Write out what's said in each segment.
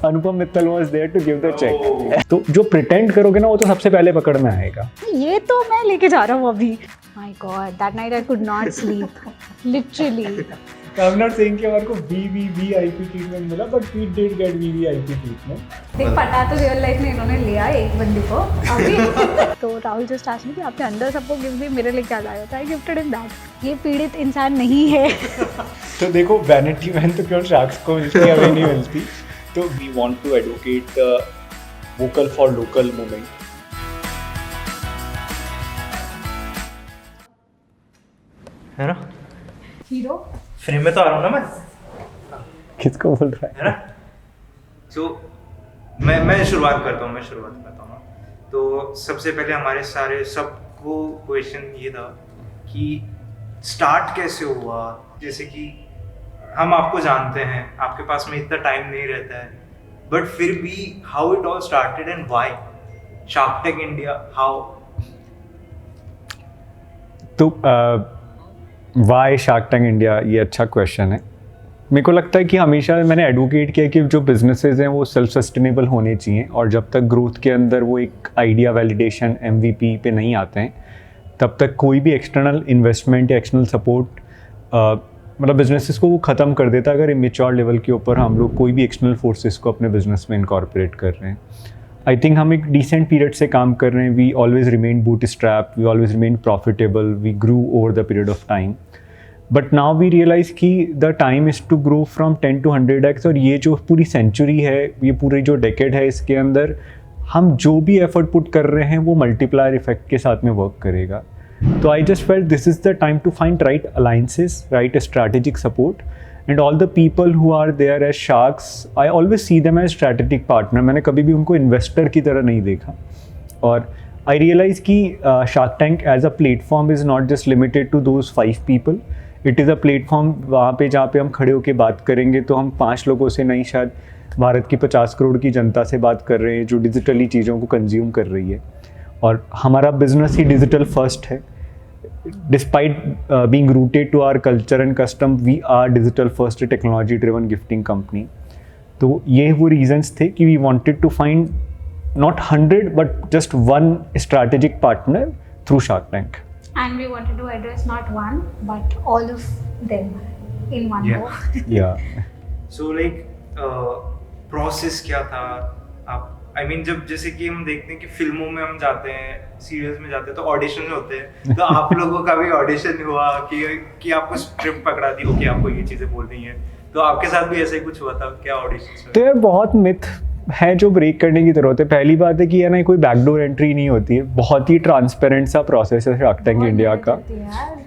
Anupam Mittal was there to give the cheque. तो जो pretend करोगे ना वो तो सबसे पहले पकड़ में आएगा। ये तो मैं लेके जा रहा हूँ अभी। My God, that night I could not sleep literally. I'm not saying कि हमारे को VVIP ट्रीटमेंट मिला, but we did get VVIP treatment. देख पटा तो रियल लाइफ में इन्होंने लिया एक बंदी को अभी। तो राहुल जस्ट आस्क्ड मी कि आपने अंदर सबको गिफ्ट दी, मेरे लिए क्या लाया था? I gifted him that. ये पीड़ित इंसान नहीं है। तो देखो वैनिटी मैन तो क्यों शार्क्स को मिलती है, हमें नहीं मिलती। तो we want to advocate vocal for local movement. है ना, हीरो फ्रेम में तो आ रहा हूँ ना मैं। किसको बोल रहा है ना। तो मैं शुरुआत करता हूँ। तो सबसे पहले हमारे सारे सबको क्वेश्चन ये था कि स्टार्ट कैसे हुआ। जैसे कि हम आपको जानते हैं, आपके पास में इतना टाइम नहीं रहता है, बट फिर भी how it all started and why shark tank India, how? तो वाई शार्क टैंक इंडिया, ये अच्छा क्वेश्चन है। मेरे को लगता है कि हमेशा मैंने एडवोकेट किया कि जो बिजनेसेस हैं वो सेल्फ सस्टेनेबल होने चाहिए, और जब तक ग्रोथ के अंदर वो एक आइडिया वैलिडेशन MVP पे नहीं आते हैं तब तक कोई भी एक्सटर्नल इन्वेस्टमेंट या एक्सटर्नल सपोर्ट मतलब बिजनेसेस को वो ख़त्म कर देता है। अगर इमेच्योर लेवल के ऊपर हम लोग कोई भी एक्सटर्नल फोर्सेस को अपने बिजनेस में इनकॉर्पोरेट कर रहे हैं। आई थिंक हम एक डिसेंट पीरियड से काम कर रहे हैं। We always remain bootstrap, we always remain profitable, we grew over the period of time. But now we realise कि the time is to grow from 10 to 100x, और ये जो पूरी सेंचुरी है, ये पूरी जो डेकेड है, इसके अंदर हम जो भी एफर्ट पुट कर रहे हैं वो मल्टीप्लायर इफेक्ट के साथ में वर्क करेगा। तो I just felt this is the time to find right alliances, right strategic support, and all the people who are there as sharks, I always see them as strategic partner। मैंने कभी भी उनको investor की तरह नहीं देखा। और I realize कि Shark Tank as a platform is not just limited to those 5 people। It is a platform वहाँ पे जहाँ पे हम खड़े होकर बात करेंगे तो हम 5 लोगों से नहीं, शायद भारत की 50 करोड़ की जनता से बात कर रहे हैं जो डिजिटली चीज़ों को कंज्यूम कर रही है। और हमारा बिजनेस ही डिजिटल फर्स्ट है। Despite being rooted to our culture and custom, we are digital first technology driven gifting company। तो ये वो reasons थे कि we wanted to find not 100 but just one strategic partner through Shark Tank। And we wanted to address not one but all of them in one go। Yeah। So like process क्या था? आप I mean, जब जैसे कि हम देखते हैं कि फिल्मों में हम जाते हैं, सीरियल्स में जाते हैं तो ऑडिशन होते हैं, तो आप लोगों का भी ऑडिशन हुआ कि आपको स्क्रिप्ट पकड़ा दी, ओके आपको ये चीज़ें बोलनी है, तो आपके साथ भी ऐसा ही कुछ हुआ था क्या ऑडिशन? तो यार बहुत मिथ है जो ब्रेक करने की ज़रूरत है। पहली बात है कि यार ना कोई बैकडोर एंट्री नहीं होती है, बहुत ही ट्रांसपेरेंट सा प्रोसेस है शार्क टैंक इंडिया का,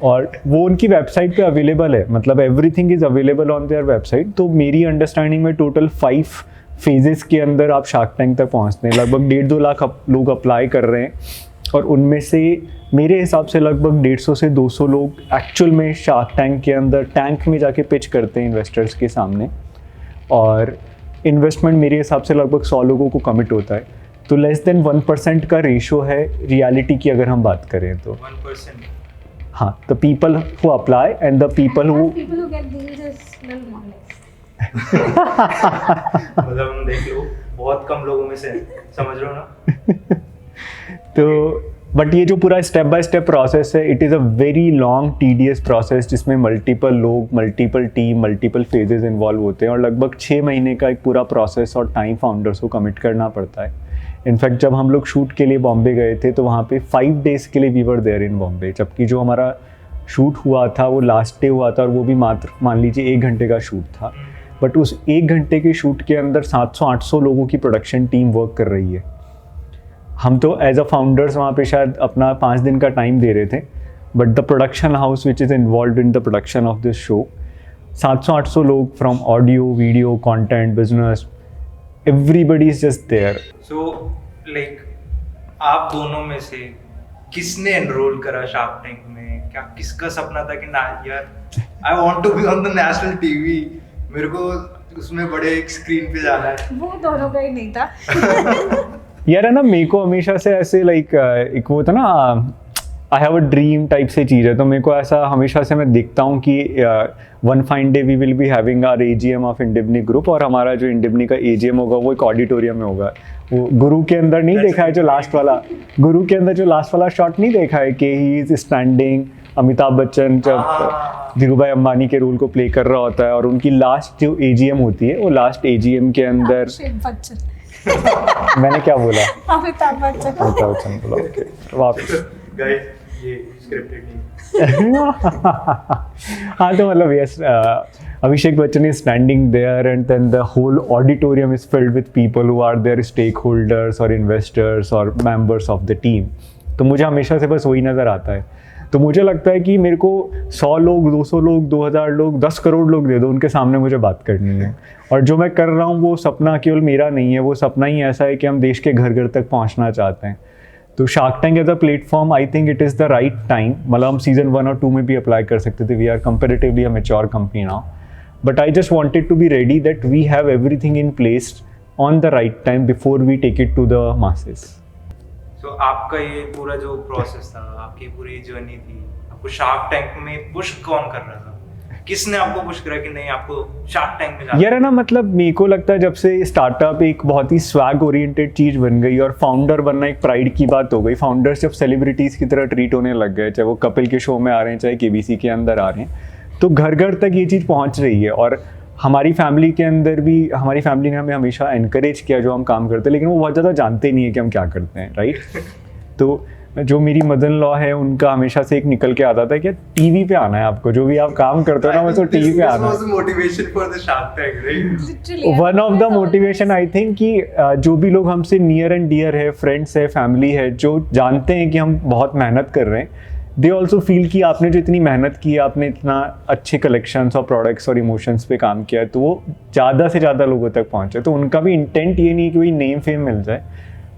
और वो उनकी वेबसाइट पे अवेलेबल है, मतलब everything is available on their website. तो मेरी अंडरस्टैंडिंग में टोटल 5 फेजेस के अंदर आप शार्क टैंक तक पहुंचते हैं। लगभग 1.5-2 लाख लोग अप्लाई कर रहे हैं, और उनमें से मेरे हिसाब से लगभग 150 से 200 लोग एक्चुअल में शार्क टैंक के अंदर टैंक में जाके पिच करते हैं इन्वेस्टर्स के सामने, और इन्वेस्टमेंट मेरे हिसाब से लगभग 100 लोगों को कमिट होता है। तो लेस देन 1% का रेशो है रियलिटी की अगर हम बात करें तो। 1%? हाँ, the people who apply and the people who get deals is little more less। मतलब हम देख लो बहुत कम लोगों में से, समझ रहे हो ना। तो बट ये जो पूरा स्टेप बाय स्टेप प्रोसेस है, it is a very long tedious process जिसमें मल्टीपल लोग, multiple team, multiple phases involve होते हैं, और लगभग 6 महीने का एक पूरा प्रोसेस और टाइम फाउंडर्स को कमिट करना पड़ता है। इनफैक्ट जब हम लोग शूट के लिए बॉम्बे गए थे तो वहाँ पे 5 डेज के लिए we were there in Bombay, जबकि जो हमारा शूट हुआ था वो लास्ट डे हुआ था, और वो भी मात्र मान लीजिए 1 घंटे का शूट था। बट उस 1 घंटे के शूट के अंदर 700-800 लोगों की प्रोडक्शन टीम वर्क कर रही है। हम तो एज अ फाउंडर्स वहाँ पे शायद अपना 5 दिन का टाइम दे रहे थे, but the production house which is involved in the production of this show, 700-800 लोग from audio, video, content, business, everybody is just there. So like आप दोनों में से किसने एनरोल करा शार्क टैंक में? क्या किसका सपना था कि ना यार I want to be on the national TV, मेरे को उसमें बड़े एक स्क्रीन पे जाना है? वो दोनों का ही नहीं था। यार है ना, मेरे को हमेशा से ऐसे लाइक एक वो था ना I have a dream type से चीज़ है, तो मेरे को ऐसा हमेशा से मैं देखता हूँ कि one fine day we will be having our AGM of इंडिबनी ग्रुप, और हमारा जो इंडिबनी का AGM होगा वो एक ऑडिटोरियम में होगा। वो गुरु के अंदर नहीं देखा है जो लास्ट वाला, गुरु के अंदर जो लास्ट वाला शॉट नहीं देखा है कि he is standing, Amitabh Bachchan जब धीरूभाई अंबानी के रोल को प्ले कर रहा होता है, और उनकी लास्ट जो AGM होती है वो लास्ट AGM के अंदर बच्चन मैंने क्या बोला? अमिताभ बच्चन अमिताभ बच्चन बोला, ओके वापस गाइस ये स्क्रिप्टेड नहीं। हाँ, तो मतलब yes, Abhishek Bachchan is standing there and then the whole auditorium is filled with people who are their stakeholders or investors or members of the team. तो मुझे हमेशा से बस वही नज़र आता है। तो मुझे लगता है कि मेरे को 100 लोग, 200 लोग, 2000 लोग, 10 करोड़ लोग दे दो, उनके सामने मुझे बात करनी है। और जो मैं कर रहा हूँ वो सपना केवल मेरा नहीं है, वो सपना ही ऐसा है कि हम देश के घर घर तक पहुँचना चाहते हैं। तो Shark Tank as a platform, I think it is the right time. मतलब हम सीजन 1 और 2 में भी अप्लाई कर सकते थे। We are comparatively a mature company now, but I just wanted to be ready that we have everything in place on the right time before we take it to the masses. So आपका ये पूरा जो process था, आपकी पूरी journey थी, आपको shark tank में पुश कौन कर रहा था? किसने आपको पुश करा कि नहीं आपको शार्क टैंक में जाना? यार है ना, मतलब मेरे को लगता है जब से स्टार्टअप एक बहुत ही स्वैग ओरिएंटेड चीज़ बन गई और फाउंडर बनना एक प्राइड की बात हो गई, फाउंडर्स जब सेलिब्रिटीज़ की तरह ट्रीट होने लग गए, चाहे वो कपिल के शो में आ रहे हैं, चाहे KBC के अंदर आ रहे हैं, तो घर घर तक ये चीज़ पहुंच रही है। और हमारी फैमिली के अंदर भी, हमारी फैमिली ने हमें हमेशा इनकरेज किया जो हम काम करते हैं, लेकिन वो बहुत ज़्यादा जानते नहीं है कि हम क्या करते हैं, राइट? तो जो मेरी मदर इन लॉ है, उनका हमेशा से एक निकल के आता था कि टीवी पे आना है आपको, जो भी आप काम करते हो ना, वो तो टीवी पे आना है। Motivation for the shark tank, right? One of the motivation I think कि जो भी लोग हमसे नियर एंड डियर है, फ्रेंड्स है, फैमिली है, जो जानते हैं कि हम बहुत मेहनत कर रहे हैं, दे ऑल्सो फील कि आपने जो इतनी मेहनत की है, आपने इतना अच्छे कलेक्शंस और प्रोडक्ट्स और इमोशंस पे काम किया है, तो वो ज़्यादा से ज़्यादा लोगों तक पहुँचे। तो उनका भी इंटेंट ये नहीं कि वही नेम फेम मिल जाए,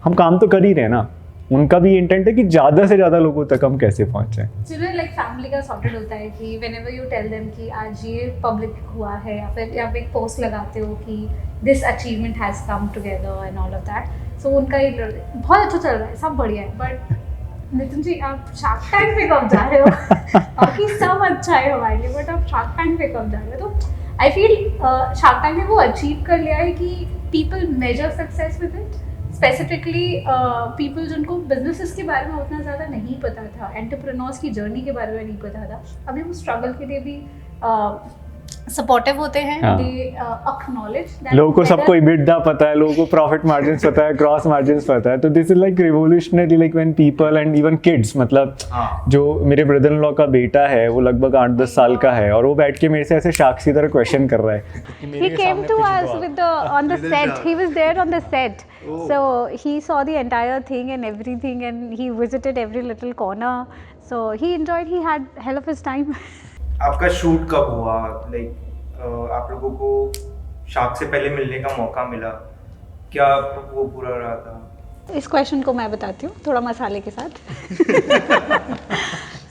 हम काम तो कर ही रहे हैं ना, उनका भी इंटेंट है कि ज़्यादा से ज़्यादा लोगों तक हम कैसे पहुँचे। चलो लाइक फैमिली का सॉर्टेड होता है कि व्हेनेवर यू टेल देम कि आज ये पब्लिक हुआ है, या फिर आप एक पोस्ट लगाते हो कि this achievement has come together and all of that, so उनका ये बहुत अच्छा चल रहा है, सब बढ़िया है, बट नितिन जी आप शार्क टैंक पे कब जा रहे हो? बाकी सब अच्छा है हमारे लिए, बट आप शार्क टैंक पे कब जा रहे हो? तो आई फील शार्क टैंक ने वो अचीव कर लिया है कि people major success with it, specifically people जिनको बिजनेसेस के बारे में उतना ज़्यादा नहीं पता था, एंटरप्रेन्योर्स की जर्नी के बारे में नहीं पता था, अभी वो स्ट्रगल के लिए भी सपोर्टिव होते हैं। हाँ। दे एक्नॉलेज दैट लोगों को सबको EBITDA पता है, लोगों को प्रॉफिट मार्जिन्स पता है, ग्रॉस मार्जिन्स पता है। तो this is like revolutionary, like when people and even kids, मतलब जो मेरे ब्रदर इन लॉ का बेटा है वो लगभग 8-10 साल का है, और वो बैठ के मेरे से ऐसे शार्क की तरह क्वेश्चन कर रहा है। He came to us with the on the set. He was there on the set. So he saw the entire thing and everything, and he visited every little corner. So he enjoyed. He had hell of his time. आपका shoot कब हुआ? Like आप लोगों को shark से पहले मिलने का मौका मिला, क्या वो पूरा रहा था? इस क्वेश्चन को मैं बताती हूँ थोड़ा मसाले के साथ।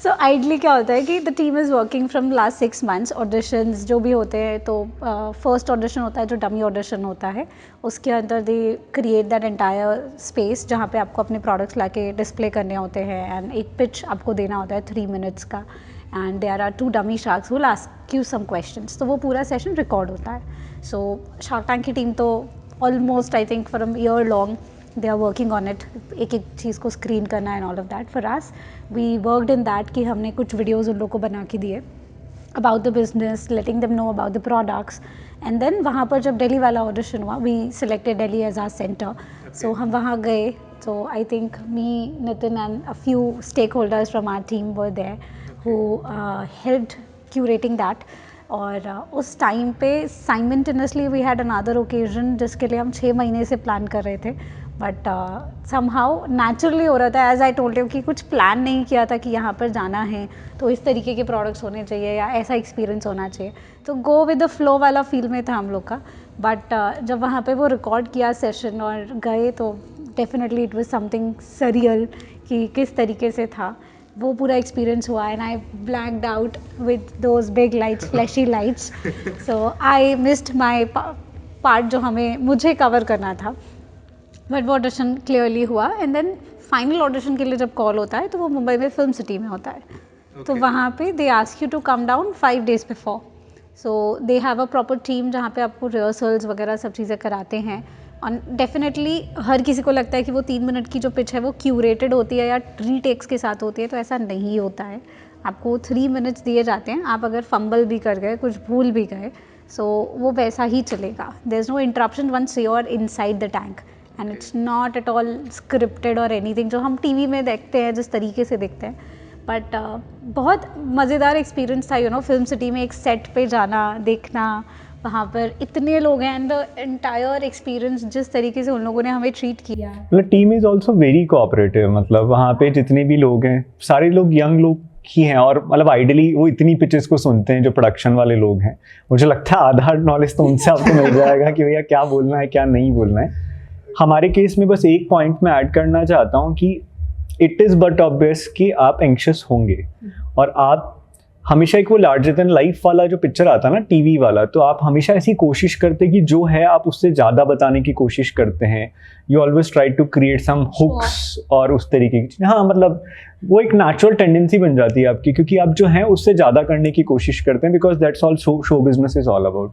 सो आइडली क्या होता है कि the team is working from last 6 months, auditions जो भी होते हैं, तो फर्स्ट ऑडिशन होता है जो डमी ऑडिशन होता है, उसके अंदर they create that entire space जहाँ पे आपको अपने प्रोडक्ट्स लाके डिस्प्ले करने होते हैं, एंड एक पिच आपको देना होता है 3 minutes का, and there are 2 dummy sharks will ask you some questions, तो वो पूरा सेशन रिकॉर्ड होता है। सो शार्क टैंक की टीम तो almost I think for a year long they are working on it, एक एक चीज़ को स्क्रीन करना and all of that. For us we worked in that कि हमने कुछ वीडियोज़ उन लोग को बना के दिए about the business, letting them know about the products, and then वहाँ पर जब दिल्ली वाला ऑडिशन हुआ, we selected Delhi as our centre. So हम वहाँ गए, so I think me, Nitin and a few stakeholders from our team were there who helped curating that. और उस टाइम पे simultaneously we had another occasion जिसके लिए हम 6 महीने से प्लान कर रहे थे, बट समहाउ नेचुरली हो रहा था, एज आई टोल्ड यू कि कुछ प्लान नहीं किया था कि यहाँ पर जाना है तो इस तरीके के प्रोडक्ट्स होने चाहिए या ऐसा एक्सपीरियंस होना चाहिए, तो गो विद द फ्लो वाला फील में था हम लोग का। बट जब वहाँ पे वो रिकॉर्ड किया सेशन और गए तो definitely it was something surreal कि किस तरीके से था वो पूरा एक्सपीरियंस हुआ, and I blacked out with those big lights, flashy lights, so I missed my part जो मुझे कवर करना था, बट वो ऑडिशन क्लियरली हुआ। एंड देन फाइनल ऑडिशन के लिए जब कॉल होता है तो वो मुंबई में फिल्म सिटी में होता है। तो Okay. वहाँ पे they ask you to come down 5 days before. So they have a proper team जहाँ पे आपको रिहर्सल्स वगैरह सब चीज़ें कराते हैं। और डेफिनेटली हर किसी को लगता है कि वो 3 मिनट की जो पिच है वो क्यूरेटेड होती है या रीटेक्स के साथ होती है, तो ऐसा नहीं होता है। आपको 3 मिनट्स दिए जाते हैं, आप अगर फंबल भी कर गए, कुछ भूल भी गए, सो वो वैसा ही चलेगा। There is no interruption once you are inside the tank and it's not at all scripted और एनीथिंग जो हम टीवी में देखते हैं जिस तरीके से देखते हैं। बट बहुत मज़ेदार एक्सपीरियंस था, यू नो, फिल्म सिटी में एक सेट पे जाना, देखना, वहाँ पर इतने लोग हैं एंड द एंटायर एक्सपीरियंस जिस तरीके से उन लोगों ने हमें ट्रीट किया है। मतलब team is also very cooperative, मतलब वहाँ पे जितने भी लोग हैं सारे लोग यंग लोग ही हैं, और मतलब आइडियली वो इतनी पिचेस को सुनते हैं जो प्रोडक्शन वाले लोग हैं। मुझे लगता है आधार नॉलेज तो उनसे आपको मिल जाएगा कि भैया क्या बोलना है क्या नहीं बोलना है। हमारे केस में बस एक पॉइंट मैं ऐड करना चाहता हूँ कि इट इज़ बट ऑब्वियस कि आप एंक्शस होंगे, और आप हमेशा एक वो लार्जर देन लाइफ वाला जो पिक्चर आता है ना टीवी वाला, तो आप हमेशा ऐसी कोशिश करते कि जो है आप उससे ज़्यादा बताने की कोशिश करते हैं। You always try to create some hooks और उस तरीके की। हाँ, मतलब वो एक नेचुरल टेंडेंसी बन जाती है आपकी, क्योंकि आप जो है उससे ज़्यादा करने की कोशिश करते हैं, because that's all show business is all about.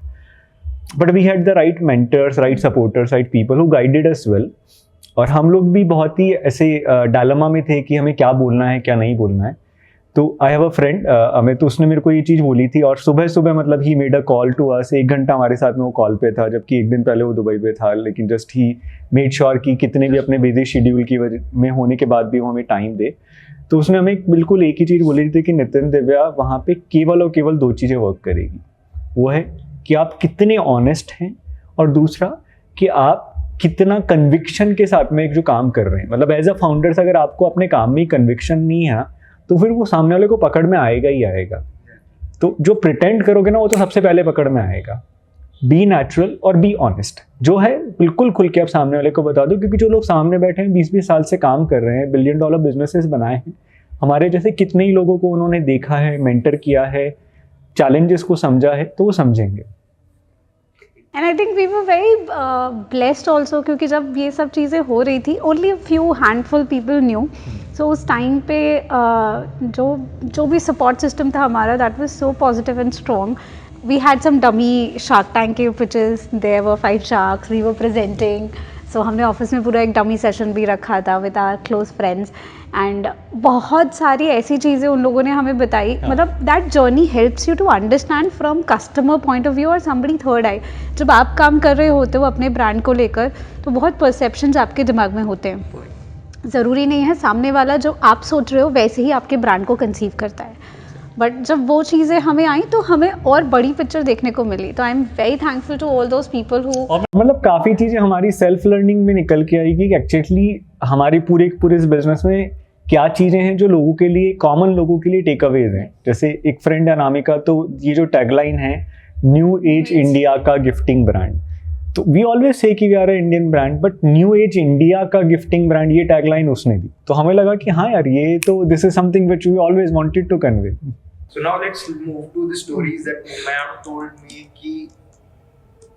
But we had the right mentors, right supporters, right people who guided us well. और हम लोग भी बहुत ही ऐसे डायलेमा में थे कि हमें क्या बोलना है क्या नहीं बोलना है। तो I have a friend Amit, तो उसने मेरे को ये चीज़ बोली थी, और सुबह सुबह मतलब ही made a call to us. 1 घंटा हमारे साथ में वो कॉल पे था, जबकि 1 दिन पहले वो दुबई पे था, लेकिन जस्ट ही मेड श्योर कि कितने भी अपने बिजी शेड्यूल की वजह में होने के बाद भी वो हमें टाइम दे। तो उसने हमें बिल्कुल एक ही चीज़ बोली थी कि नितिन, दिव्या वहाँ पे केवल और केवल 2 चीज़ें वर्क करेगी। वो है कि आप कितने ऑनेस्ट हैं, और दूसरा कि आप कितना कन्विक्शन के साथ में एक जो काम कर रहे हैं। मतलब एज अ फाउंडर्स अगर आपको अपने काम में कन्विक्शन नहीं है तो फिर वो सामने वाले को पकड़ में आएगा ही आएगा। तो जो प्रिटेंड करोगे ना वो तो सबसे पहले पकड़ में आएगा। बी नेचुरल और बी ऑनेस्ट, जो है बिल्कुल खुल के आप सामने वाले को बता दो, क्योंकि जो लोग सामने बैठे हैं 20-20 साल से काम कर रहे हैं, $1 बिलियन बिजनेसेस बनाए हैं, हमारे जैसे कितने ही लोगों को उन्होंने देखा है, मेंटर किया है, चैलेंजेस को समझा है, तो वो समझेंगे। And I think we were very blessed also, क्योंकि जब ये सब चीज़ें हो रही थी only a few handful people knew. So उस टाइम पे जो भी सपोर्ट सिस्टम था हमारा, that was so positive and strong. We had some dummy Shark Tank के pitches, there were 5 sharks, we were presenting. So हमने ऑफिस में पूरा एक डमी सेशन भी रखा था with our close friends, and बहुत सारी ऐसी चीज़ें उन लोगों ने हमें बताई। मतलब that journey helps you to understand from customer point of view और समबडी थर्ड आई। जब आप काम कर रहे होते हो अपने ब्रांड को लेकर, तो बहुत परसेप्शंस आपके दिमाग में होते हैं। ज़रूरी नहीं है सामने वाला जो आप सोच रहे हो वैसे ही आपके ब्रांड को कंसीव करता है। बट जब वो चीज़ें हमें आई तो हमें और बड़ी पिक्चर देखने को मिली। तो I am very thankful to all those people who, मतलब काफ़ी चीज़ें हमारी सेल्फ लर्निंग में निकल के आएगी कि एक्चुअली हमारी पूरे इस बिजनेस में क्या चीज़ें हैं जो लोगों के लिए, कॉमन लोगों के लिए टेक अवेज हैं। जैसे एक फ्रेंड है अनामिका, तो ये जो टैगलाइन है न्यू एज इंडिया का गिफ्टिंग ब्रांड, तो वी ऑलवेज से कि we are Indian brand, but new age India का गिफ्टिंग ब्रांड, ये टैगलाइन उसने दी। तो हमें लगा कि हाँ यार, ये तो this is something which we always wanted to convey. So now let's move to the stories that ma'am told me कि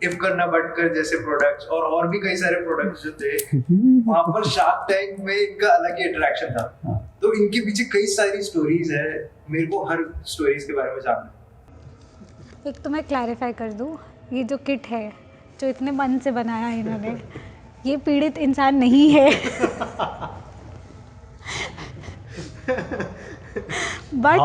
if करना बट कर जैसे प्रोडक्ट्स और भी कई सारे प्रोडक्ट्स जो थे वहाँ पर शार्क टैंक में इनका अलग ही अट्रैक्शन था। तो इनके पीछे कई सारी स्टोरीज है, मेरे को हर स्टोरीज के बारे में जानना है। एक तो मैं क्लैरिफाई कर दूँ, ये जो किट है जो इतने मन से बनाया है इन्होंने, ये पीड़ित इंसान नहीं है। बट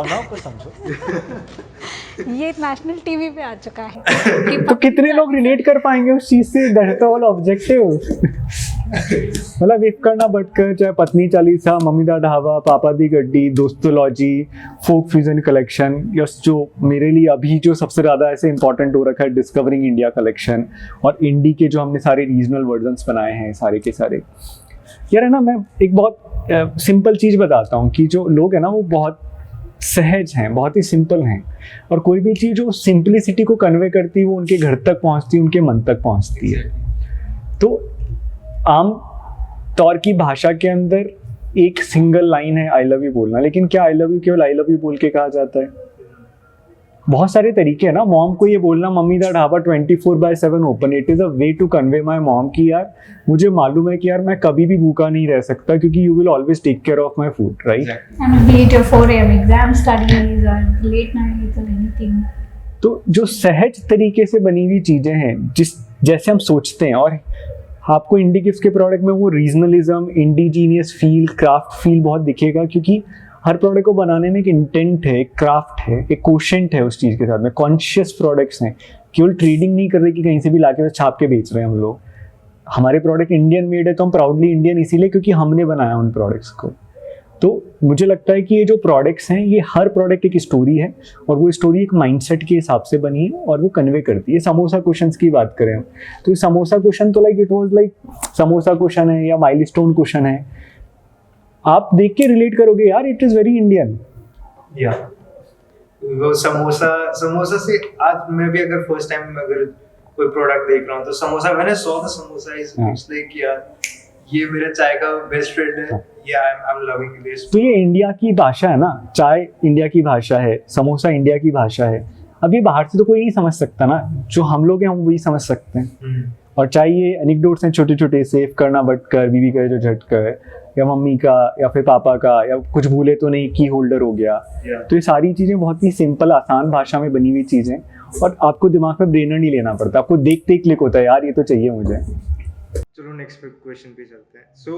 ये नेशनल टीवी पे आ चुका है। तो कितने लोग रिलेट कर पाएंगे उस चीज से? That's all objective. मतलब इफ करना बट कर, चाहे पत्नी चालीसा, मम्मी दा ढाबा, पापा दी गड्डी, दोस्तोलॉजी, फोक फ्यूजन कलेक्शन, यस जो मेरे लिए अभी जो सबसे ज़्यादा ऐसे इंपॉर्टेंट हो रखा है डिस्कवरिंग इंडिया कलेक्शन, और इंडी के जो हमने सारे रीजनल वर्जन्स बनाए हैं सारे के सारे। यार है ना, मैं एक बहुत सिंपल चीज़ बताता हूँ कि जो लोग हैं ना वो बहुत सहज हैं, बहुत ही सिंपल हैं, और कोई भी चीज़ जो सिंपलिसिटी को कन्वे करती है वो उनके घर तक पहुँचती है, उनके मन तक पहुँचती है। तो आम तौर की भाषा के अंदर एक सिंगल लाइन है आई लव यू बोलना, लेकिन क्या आई लव यू केवल आई लव यू बोल के कहा जाता है? बहुत सारे तरीके हैं ना मॉम को ये बोलना, Mummy Da Dhaba 24/7 open, it is a way to convey my mom की यार मुझे मालूम है कि यार मैं कभी भी भूखा नहीं रह सकता क्योंकि you will always take care of my food, right? And be it your 4 AM exam studies or late nights or anything. तो जो सहज तरीके से बनी हुई चीज़ें हैं जैसे हम सोचते हैं, और आपको इंडी गिफ्ट के प्रोडक्ट में वो regionalism, indigenous feel, craft feel बहुत दिखेगा क्योंकि हर प्रोडक्ट को बनाने में एक इंटेंट है, एक क्राफ्ट है, एक कोशेंट है उस चीज़ के साथ में, कॉन्शियस प्रोडक्ट्स हैं, केवल ट्रेडिंग नहीं कर रहे कि कहीं से भी लाके बस छाप के बेच रहे हैं हम लोग। हमारे प्रोडक्ट इंडियन मेड है तो हम प्राउडली इंडियन इसीलिए क्योंकि हमने बनाया उन प्रोडक्ट्स को। तो मुझे लगता है कि ये जो प्रोडक्ट्स हैं ये हर प्रोडक्ट एक स्टोरी है और वो स्टोरी एक माइंडसेट के हिसाब से बनी है और वो कन्वे करती है। समोसा कुशन्स की बात करें तो ये समोसा कुशन तो like it was like samosa cushion है या माइलस्टोन कुशन है, आप देख के रिलेट करोगे यार इट इज़ वेरी इंडियन। या वो समोसा से आज मैं भी अगर फर्स्ट टाइम अगर कोई प्रोडक्ट देख रहा हूँ तो समोसा, मैंने saw the samosa is like यार ये मेरा चाय का बेस्ट फ्रेंड है, या आई एम लविंग दिस। तो ये इंडिया की भाषा है ना, चाय इंडिया की भाषा है, समोसा इंडिया की भाषा है। अब ये बाहर से तो कोई नहीं समझ सकता ना, जो हम लोग हैं हम वही समझ सकते हैं। और चाहे ये एनेक्डोट्स हैं छोटे छोटे, सेव करना बटकर, बीवी का जो झटकर, या मम्मी का या फिर पापा का, या कुछ भूले तो नहीं की होल्डर हो गया। तो ये सारी चीज़ें बहुत ही सिंपल आसान भाषा में बनी हुई चीज़ें और आपको दिमाग में ब्रेनर नहीं लेना पड़ता, आपको देखते ही क्लिक होता है यार ये तो चाहिए मुझे। चलो नेक्स्ट क्वेश्चन पे चलते हैं। सो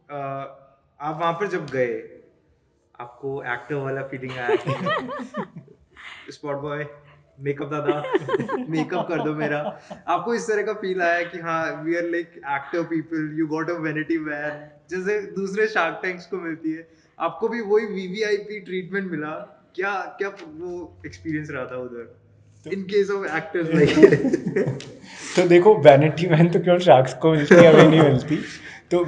आप वहाँ पर जब गए आपको एक्टर वाला फीलिंग आया कि स्पॉट बॉय, मेकअप दादा मेकअप कर दो मेरा, आपको इस तरह का फील आया कि हाँ we are like actor people, you got a vanity van जैसे दूसरे शार्क टैंक्स को मिलती है, आपको भी वही वीवीआईपी ट्रीटमेंट मिला? क्या क्या वो एक्सपीरियंस रहा था उधर in case of actors like? तो देखो वैनिटी वैन तो केवल शार्क्स को मिलती है, हमें नहीं मिलती। तो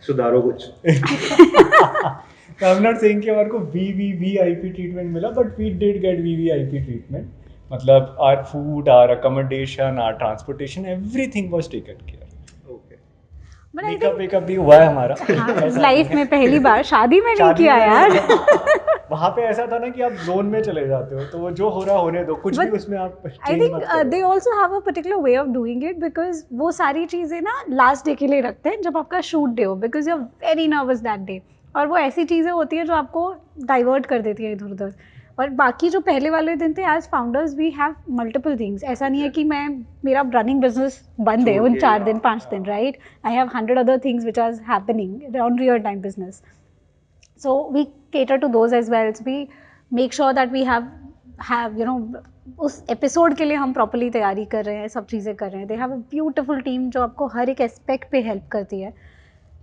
सुधारो कुछ। I'm not saying कि हमारे को VVIP ट्रीटमेंट मिला, but we did get VVIP treatment. मतलब our food, our accommodation, our transportation, everything was taken care। Makeup भी हुआ है हमारा लाइफ में पहली बार, शादी में नहीं किया यार। वहाँ पे ऐसा था ना कि आप जोन में चले जाते हो तो वो जो हो रहा होने दो, कुछ भी उसमें आप आई think they also have a particular way of doing it, because वो सारी चीज़ें ना लास्ट डे के लिए रखते हैं जब आपका शूट डे हो, because you are very nervous that day. और वो ऐसी चीज़ें होती हैं जो आपको डाइवर्ट कर देती है इधर उधर। और बाकी जो पहले वाले दिन थे, as founders we have multiple things. ऐसा नहीं है कि मेरा रनिंग बिजनेस बंद है उन 4 दिन 5 दिन, right? I have 100 other things which are happening on real time business, so we cater to those as well. We make sure that we have उस एपिसोड के लिए हम प्रॉपरली तैयारी कर रहे हैं, सब चीज़ें कर रहे हैं। दे हैव अ ब्यूटिफुल टीम जो आपको हर एक एस्पेक्ट पे हेल्प करती है।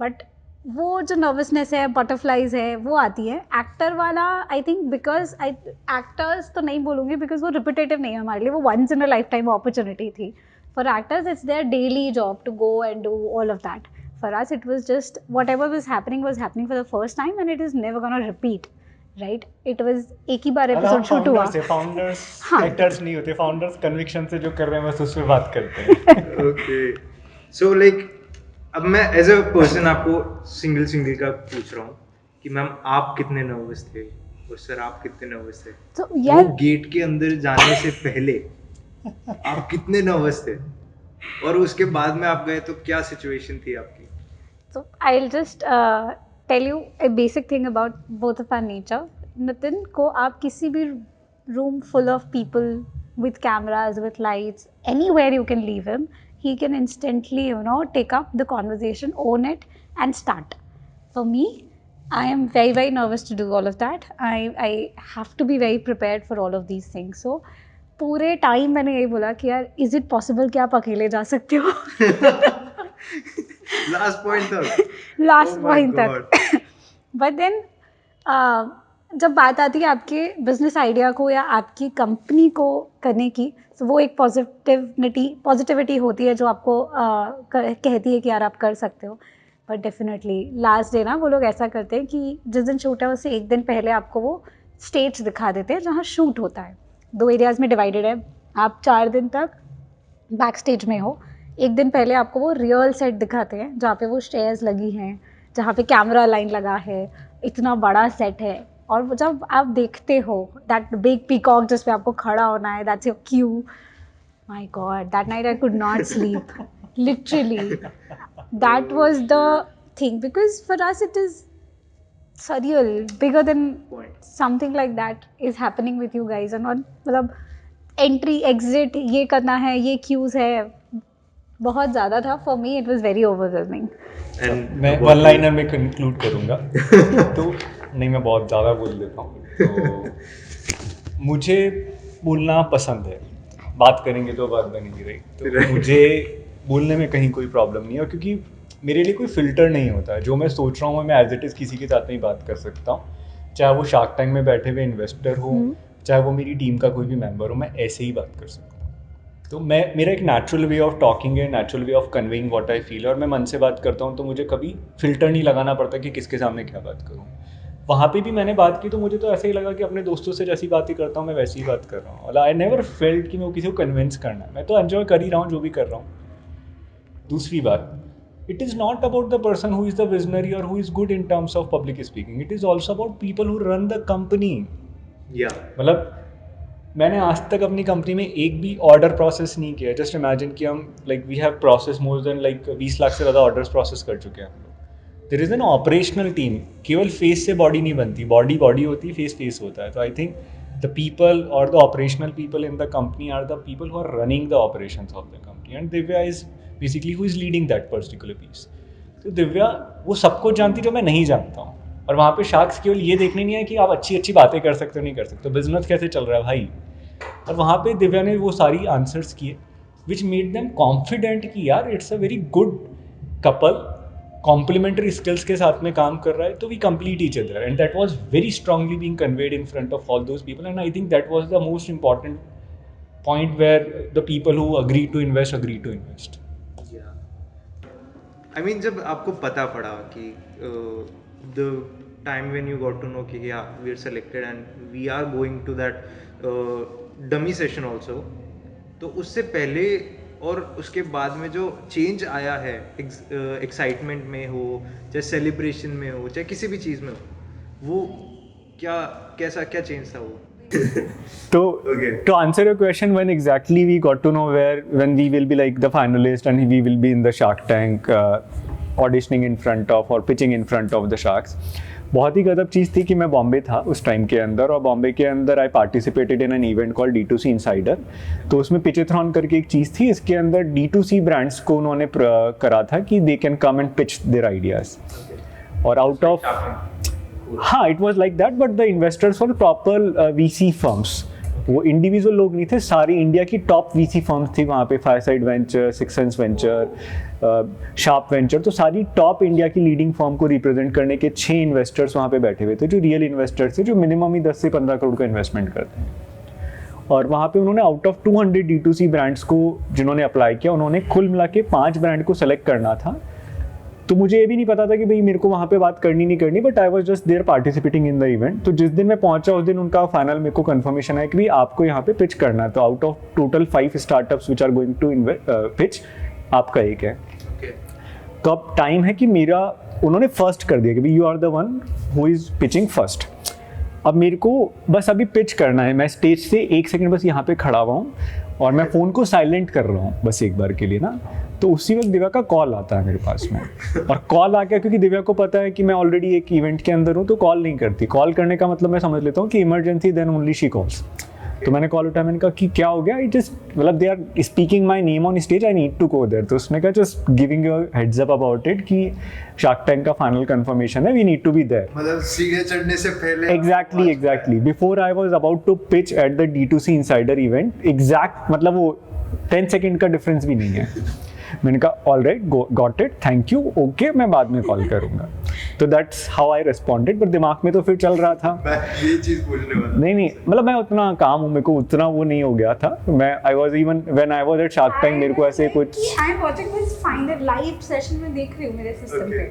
बट वो जो नर्वसनेस है, बटरफ्लाइज है, वो आती है। एक्टर वाला आई थिंक बिकॉज एक्टर्स तो नहीं बोलूँगी बिकॉज वो रिपीटेटिव नहीं है हमारे लिए, वो once in a lifetime opportunity थी। For actors it's their daily job to go and do all of that. For us, it was just whatever was happening for the first time, and it is never gonna repeat, right? It was एक ही बार episode shoot हुआ। Founders actors नहीं होते, founders conviction से जो कर रहे हैं बस उस पे बात करते हैं। ओके, सो लाइक अब मैं एज अ पर्सन आपको सिंगल का पूछ रहा हूँ कि मैम आप कितने नर्वस थे और सर आप कितने नर्वस थे? तो यार गेट के अंदर जाने से पहले आप कितने नर्वस थे और उसके बाद में आप गए तो क्या सिचुएशन थी आपकी? So I'll just tell you a basic thing about both of our nature. Nitin को आप किसी भी room full of people with cameras, with lights, anywhere you can leave him, he can instantly, take up the conversation, own it and start. For me, I am very, very nervous to do all of that. I have to be very prepared for all of these things. So पूरे time मैंने यही बोला कि यार is it possible कि आप अकेले जा सकते हो? लास्ट पॉइंट तक। बट देन जब बात आती है आपके बिजनेस आइडिया को या आपकी कंपनी को करने की, तो वो एक पॉजिटिविटी होती है जो आपको कहती है कि यार आप कर सकते हो। बट डेफिनेटली लास्ट डे ना वो लोग ऐसा करते हैं कि जिस दिन शूट है उससे एक दिन पहले आपको वो स्टेज दिखा देते हैं जहाँ शूट होता है। 2 एरियाज़ में डिवाइडेड है। आप 4 दिन तक बैक स्टेज में हो। एक दिन पहले आपको वो रियल सेट दिखाते हैं जहाँ पे वो स्टेयर्स लगी हैं, जहाँ पे कैमरा लाइन लगा है, इतना बड़ा सेट है, और वो जब आप देखते हो दैट बिग पीकॉक जिस पे आपको खड़ा होना है, that's your Q, my God, that night I could not sleep literally. That was the thing because for us it is surreal, bigger than something like that is happening with you guys. and मतलब entry exit ये करना है, ये cues है, बहुत ज़्यादा था. For me it was very overwhelming. मैं वन लाइनर में कंक्लूड करूँगा. तो नहीं, मैं बहुत ज़्यादा बोल देता हूँ. तो मुझे बोलना पसंद है, बात करेंगे तो बात बनेगी, राइट. तो मुझे बोलने में कहीं कोई प्रॉब्लम नहीं है, क्योंकि मेरे लिए कोई फ़िल्टर नहीं होता है. जो मैं सोच रहा हूँ मैं एज इट इज़ किसी के साथ नहीं बात कर सकता हूँ, चाहे वो शार्क टैंक में बैठे हुए इन्वेस्टर हो, चाहे वो मेरी टीम का कोई भी मेंबर हो, मैं ऐसे ही बात कर सकता हूँ. तो मेरा एक नेचुरल वे ऑफ टॉकिंग है, natural way of conveying what I feel, और मैं मन से बात करता हूँ. तो मुझे कभी फ़िल्टर नहीं लगाना पड़ता कि किसके सामने क्या बात करूँ. वहाँ पे भी मैंने बात की तो मुझे तो ऐसे ही लगा कि अपने दोस्तों से जैसी बात ही करता हूँ मैं वैसी ही बात कर रहा हूँ. और आई नेवर फेल्ट कि मैं किसी को कन्विंस करना है. मैं तो एंजॉय कर ही रहा हूँ जो भी कर रहा हूँ. दूसरी बात, it is not about the person who is the visionary or who is good in terms of public speaking. It is also about people who run the company. Yeah. मतलब मैंने आज तक अपनी कंपनी में एक भी ऑर्डर प्रोसेस नहीं किया. जस्ट इमेजिन कि हम we have process more than 20 lakh से ज़्यादा ऑर्डर्स प्रोसेस कर चुके हैं हम लोग. There is an operational team. केवल फेस से बॉडी नहीं बनती, बॉडी होती है, फेस होता है. तो आई थिंक द पीपल और the operational people in the company are the people who are running the operations of the company, and Divya is basically who is leading that particular piece. तो दिव्या वो सब कुछ जानती जो मैं नहीं जानता हूँ. और वहाँ पे शार्क्स केवल ये देखने नहीं है कि आप अच्छी बातें कर सकते हो नहीं कर सकते, बिजनेस कैसे चल रहा है भाई. और वहाँ पे दिव्या ने वो सारी आंसर्स किए विच मेड देम कॉन्फिडेंट कि यार it's a very good couple, complementary skills के साथ में काम कर रहा है, तो we complete each other. And that was very strongly being conveyed in front of all those people. And I think that was the most important point where the people who agree to invest. I mean जब आपको पता पड़ा कि the time when you got to know कि या we are selected and we are going to that dummy session also, तो उससे पहले और उसके बाद में जो चेंज आया है एक्साइटमेंट में हो, चाहे सेलिब्रेशन में हो, चाहे किसी भी चीज़ में हो, वो क्या चेंज था वो? To answer your question, when exactly we got to know when we will be like the finalist and we will be in the Shark Tank auditioning in front of or pitching in front of the Sharks, बहुत ही गजब चीज़ थी कि मैं बॉम्बे था उस time के अंदर, और बॉम्बे के अंदर I participated in an event called D2C insider. तो उसमें पिचेथॉन करके एक चीज़ थी, इसके अंदर D2C ब्रांड्स को उन्होंने करा था कि they can come and pitch there ideas. और आउट ऑफ हाँ, it was like that, but the investors were proper VC firms. वो इंडिविजुअल लोग नहीं थे, सारी इंडिया की टॉप VC फर्म्स थी वहाँ पे. Fireside venture, six sense venture, sharp venture, तो सारी टॉप इंडिया की लीडिंग फर्म को रिप्रेजेंट करने के 6 इन्वेस्टर्स वहाँ पे बैठे हुए थे, जो रियल इन्वेस्टर्स थे, जो मिनिमम ही 10 से 15 करोड़ का इन्वेस्टमेंट करते हैं. और वहाँ पे उन्होंने आउट ऑफ 200 D2C ब्रांड्स को जिन्होंने अप्लाई किया, उन्होंने कुल मिला के 5 ब्रांड को सेलेक्ट करना था. तो मुझे ये भी नहीं पता था कि भाई मेरे को वहाँ पे बात करनी नहीं करनी, but I was just there participating in the event. तो जिस दिन मैं पहुँचा उस दिन उनका फाइनल मेरे को कंफर्मेशन है कि भाई आपको यहाँ पे पिच करना है. तो out of total 5 startups which are going to pitch, आपका एक है. तो अब टाइम है कि मेरा, उन्होंने फर्स्ट कर दिया कि भाई you are the one who is pitching first. अब मेरे को बस अभी पिच करना है. मैं स्टेज से 1 सेकंड बस यहाँ पे खड़ा हुआ हूँ और मैं फ़ोन को साइलेंट कर रहा हूँ बस एक बार के लिए ना. तो उसी वक्त दिव्या का कॉल आता है मेरे पास में, और कॉल आ गया क्योंकि दिव्या को पता है कि मैं ऑलरेडी एक इवेंट के अंदर हूँ, तो कॉल नहीं करती. कॉल करने का मतलब मैं समझ लेता हूँ कि emergency, then only she calls. तो मैंने कॉल उठाया, मैंने कहा कि क्या हो गया, इट इज मतलब they are speaking my name on stage, I need to go there. तो उसने कहा just giving your heads up about it कि शार्क टैंक का फाइनल कंफर्मेशन है, we need to be there. मतलब सीढ़ी चढ़ने से पहले exactly before I was about to pitch at the D2C insider event. Exact मतलब वो 10 सेकेंड का डिफरेंस भी नहीं है. मैंने कहा all right, got it, thank you, okay, मैं बाद में कॉल करूँगा. तो that's how I responded. But दिमाग में तो फिर चल रहा था, ये चीज़ पूछने वाला. नहीं मतलब मैं उतना काम हूँ, मेरे को उतना वो नहीं हो गया था. मैं I was even when I was at shark tank, मेरे को ऐसे कुछ I am watching this final live session में देख रही हूँ मेरे सिस्टम पे.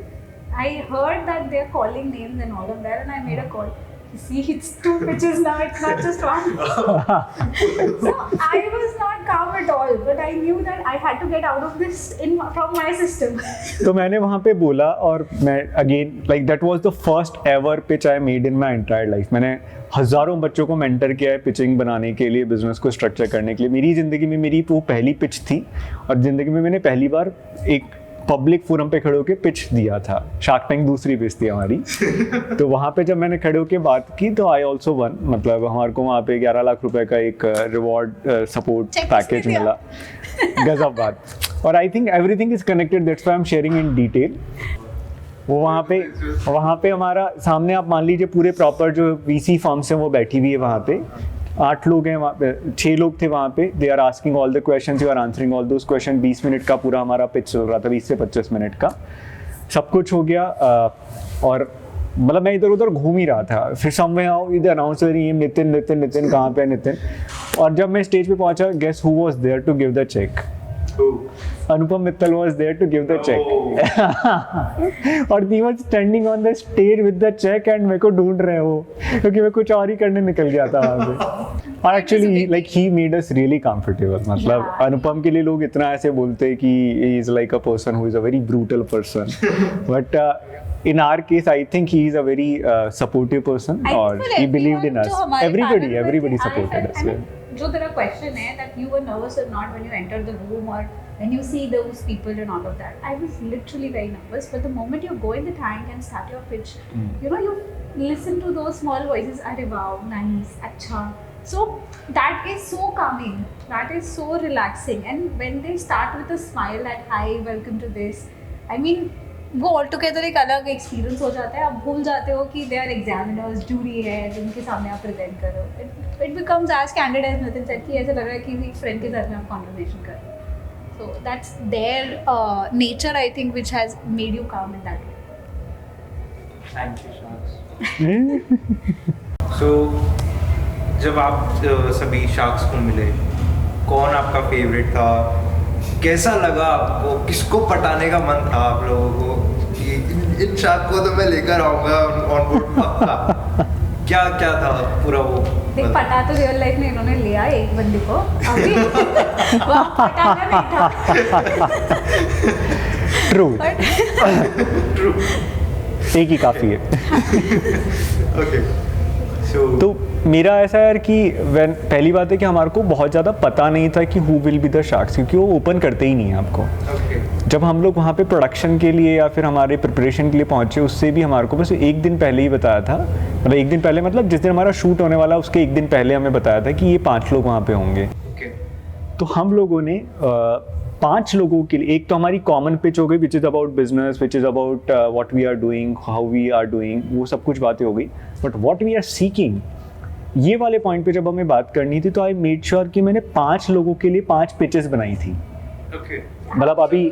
I heard that they are calling names and all of that, and I made a call. See, it's 2 pitches now, it's not just one. So I was not calm at all, but I knew that I had to get out of this from my system. तो मैंने वहाँ पे बोला और मैं again like that was the first ever pitch I made in my entire life. मैंने हज़ारों बच्चों को मेंटर किया है पिचिंग बनाने के लिए, बिजनेस को स्ट्रक्चर करने के लिए. मेरी ज़िंदगी में मेरी वो पहली पिच थी और ज़िंदगी में मैंने पहली बार एक पब्लिक फोरम पे खड़े होकर पिच दिया था. शार्क टैंक दूसरी पिच थी हमारी. तो वहाँ पे जब मैंने खड़े होकर बात की तो आई ऑल्सो वन. मतलब हमारे को वहाँ पे 11 लाख रुपए का एक रिवॉर्ड सपोर्ट पैकेज मिला. गजब बात. और I think everything is connected, that's why I am sharing in detail. वो वहाँ पे हमारा सामने आप मान लीजिए पूरे प्रॉपर जो वीसी फर्म्स हैं वो बैठी हुई है वहाँ पे. 8 लोग हैं वहाँ पे, 6 लोग थे वहाँ पे. They are asking all the questions, you are answering all those question. 20 minute का पूरा हमारा पिच चल रहा था, 20 से 25 मिनट का सब कुछ हो गया. और मतलब मैं इधर उधर घूम ही रहा था. फिर समवेयर इधर अनाउंस करी नितिन नितिन नितिन कहाँ पे नितिन. और जब मैं स्टेज पे पहुंचा, guess who was there to give the check? Anupam Mittal was there to give the check. और he was standing on the stage with the check and मेरे को ढूंढ रहे हो क्योंकि मैं कुछ और ही करने निकल गया था वहाँ पे. और actually like he made us really comfortable. मतलब अनुपम के लिए लोग इतना ऐसे बोलते हैं कि he is like a person who is a very brutal person. But in our case, I think he is a very supportive person or he believed in us. Everybody supported us. जो तेरा question है that you were nervous or not when you entered the room or when you see those people and all of that, I was literally very nervous. But the moment you go in the tank and start your pitch, you know, you listen to those small voices. Arey wow, nice, acha. So that is so calming. That is so relaxing. And when they start with a smile that hi, welcome to this, I mean, वो all together एक अलग experience हो जाता है. आप भूल जाते हो कि दे आर एग्जामिनर्स, जूरी है जिनके सामने आप प्रेजेंट कर रहे हो. It becomes as candid as Nitin said कि ऐसा लग रहा है कि फ्रेंड के साथ में आप कॉन्वर्सेशन कर रहे हो. So that's their nature I think which has made you calm in that way. Thank you sharks. So जब आप सभी शार्क्स को मिले, कौन आपका फेवरेट था? कैसा लगा आपको? किसको पटाने का मन था आप लोगों को कि इन शार्क को तो मैं लेकर आऊंगा ऑन बोर्ड पक्का? क्या क्या था पूरा वो? देख, पटा तो रियल लाइफ में इन्होंने लिया एक बंदी को. अभी वहाँ पटाना नहीं था. ट्रू. ट्रू. एक ही काफ़ी है. ओके. तो मेरा ऐसा यार कि पहली बात है कि हमारे को बहुत ज़्यादा पता नहीं था कि who will be the sharks, क्योंकि वो ओपन करते ही नहीं है आपको. जब हम लोग वहाँ पे प्रोडक्शन के लिए या फिर हमारे प्रिपरेशन के लिए पहुँचे, उससे भी हमारे को बस एक दिन पहले ही बताया था. मतलब एक दिन पहले, मतलब जिस दिन हमारा शूट होने वाला उसके एक दिन पहले हमें बताया था कि ये 5 लोग वहाँ पे होंगे. तो हम लोगों ने 5 लोगों के लिए, एक तो हमारी कॉमन पिच हो गई which is about business, which is about what we are doing, how we are doing, वो सब कुछ बातें हो गई. But what we are seeking, ये वाले पॉइंट पे जब हमें बात करनी थी तो आई मेड श्योर कि मैंने 5 लोगों के लिए 5 पिचेस बनाई थी. मतलब अभी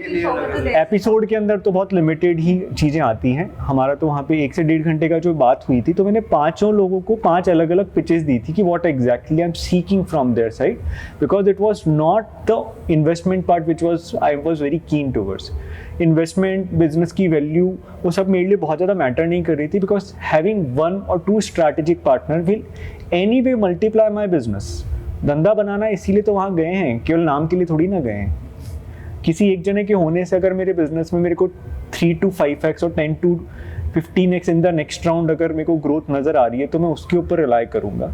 एपिसोड के अंदर तो बहुत लिमिटेड ही चीज़ें आती हैं. हमारा तो वहाँ पे 1 से 1.5 घंटे का जो बात हुई थी, तो मैंने 5 लोगों को 5 अलग अलग पिचेस दी थी कि what exactly I am seeking from their side, because it was not the investment part which was I was very keen towards. Investment, business की वैल्यू, वो सब मेरे लिए बहुत ज़्यादा मैटर नहीं कर रही थी, because having 1 or 2 strategic partner will any way multiply my business. धंधा बनाना इसीलिए तो वहाँ गए हैं, केवल नाम के लिए थोड़ी ना गए हैं. किसी एक जने के होने से अगर मेरे बिजनेस में मेरे को 3 to 5x और 10 to 15x in the next round अगर मेरे को ग्रोथ नज़र आ रही है तो मैं उसके ऊपर रिलाई करूँगा.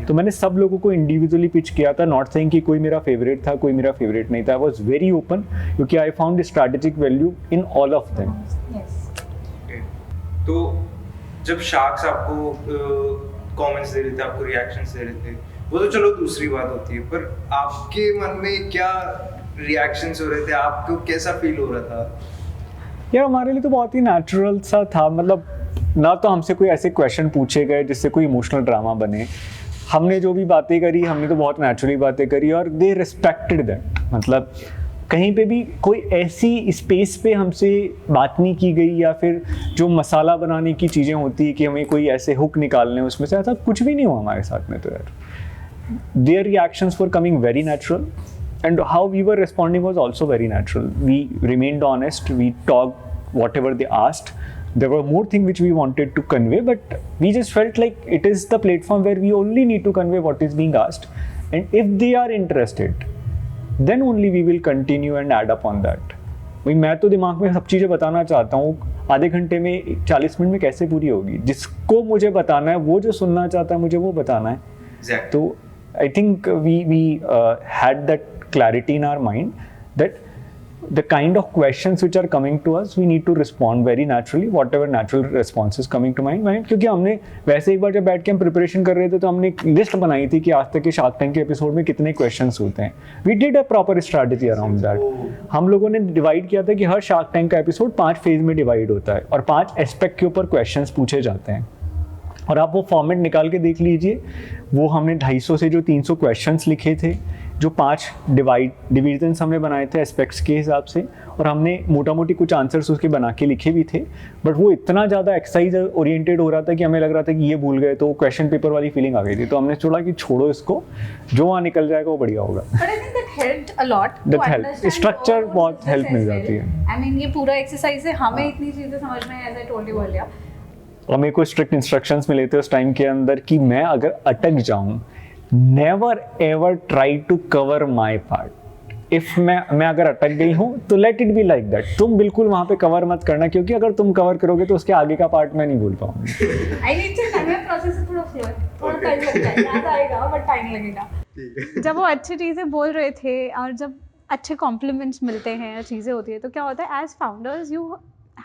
तो मैंने सब लोगों को इंडिविजुअली पिच किया था, नॉट सेइंग कि कोई मेरा फेवरेट था, कोई मेरा फेवरेट नहीं था. आई वॉज वेरी ओपन क्योंकि I found strategic value in all of them. तो जब शार्क्स आपको कमेंट्स दे रहे थे, आपको रिएक्शंस दे रहे थे, वो तो चलो दूसरी बात होती है, पर आपके मन में क्या रिएक्शंस हो रहे थे? आपको कैसा फील हो रहा था? यार हमारे लिए तो बहुत ही नेचुरल सा था. मतलब ना तो हमसे कोई ऐसे क्वेश्चन पूछे गए जिससे कोई इमोशनल ड्रामा बने. हमने जो भी बातें करी, हमने तो बहुत नेचुरली बातें करी और दे रिस्पेक्टेड दैट. मतलब कहीं पे भी कोई ऐसी स्पेस पे हमसे बात नहीं की गई या फिर जो मसाला बनाने की चीज़ें होती है कि हमें कोई ऐसे हुक निकालने उसमें से, ऐसा कुछ भी नहीं हुआ हमारे साथ में. तो यार there reactions were coming very natural and how we were responding was also very natural. We remained honest, we talked whatever they asked, there were more things which we wanted to convey, but we just felt like it is the platform where we only need to convey what is being asked, and if they are interested then only we will continue and add up on that. भाई मैं तो दिमाग में सब चीज़ें बताना चाहता हूँ, आधे घंटे में 40 मिनट में कैसे पूरी होगी? जिसको मुझे बताना है, वो जो सुनना चाहता है मुझे वो बताना है. Exactly. तो I think we had that clarity in our mind that the kind of questions which are coming to us, we need to respond very naturally, whatever natural response is coming to mind. क्योंकि हमने वैसे एक बार जब बैठ के हम preparation कर रहे थे तो हमने एक लिस्ट बनाई थी कि आज तक के शार्क टैंक के एपिसोड में कितने क्वेश्चंस होते हैं. We did a proper strategy around that. हम लोगों ने डिवाइड किया था कि हर शार्क टैंक का एपिसोड 5 फेज में डिवाइड होता है और 5 एस्पेक्ट के ऊपर क्वेश्चंस पूछे जाते हैं. और आप वो फॉर्मेट निकाल के देख लीजिए, वो हमने 250 से जो 300 क्वेश्चंस लिखे थे, जो 5 डिवीजन्स हमने बनाए थे एस्पेक्ट्स के हिसाब से, और हमने मोटा मोटी कुछ आंसर्स उसके बना के लिखे भी थे. बट वो इतना ज़्यादा एक्सरसाइज ओरिएंटेड हो रहा था कि हमें लग रहा था कि ये भूल गए, तो क्वेश्चन पेपर वाली फीलिंग आ गई थी. तो हमने सोचा कि छोड़ो इसको, जो वहाँ निकल जाएगा वो बढ़िया होगा. But I think that helped a lot. That helped. Structure बहुत help मिल जाती है. I mean ये पूरा एक्सरसाइज से हमें इतनी चीजें समझ में, as I told you earlier. और मेरे को स्ट्रिक्ट इंस्ट्रक्शंस मिले थे उस टाइम के अंदर कि मैं अगर अटक जाऊं, never ever try to cover my part. If मैं अगर अटक गई हूं तो let it be like that. तुम बिल्कुल वहां पे कवर मत करना, क्योंकि अगर तुम कवर करोगे तो उसके आगे का पार्ट मैं नहीं बोल पाऊंगी. I need to time. मेरा प्रोसेस है थोड़ा स्लो है, थोड़ा टाइम लगता है, याद आएगा बट टाइम लगेगा. जब वो अच्छी चीज़ें बोल रहे थे और जब अच्छे कॉम्प्लीमेंट्स मिलते हैं, चीज़ें होती है, तो क्या होता है, as founders you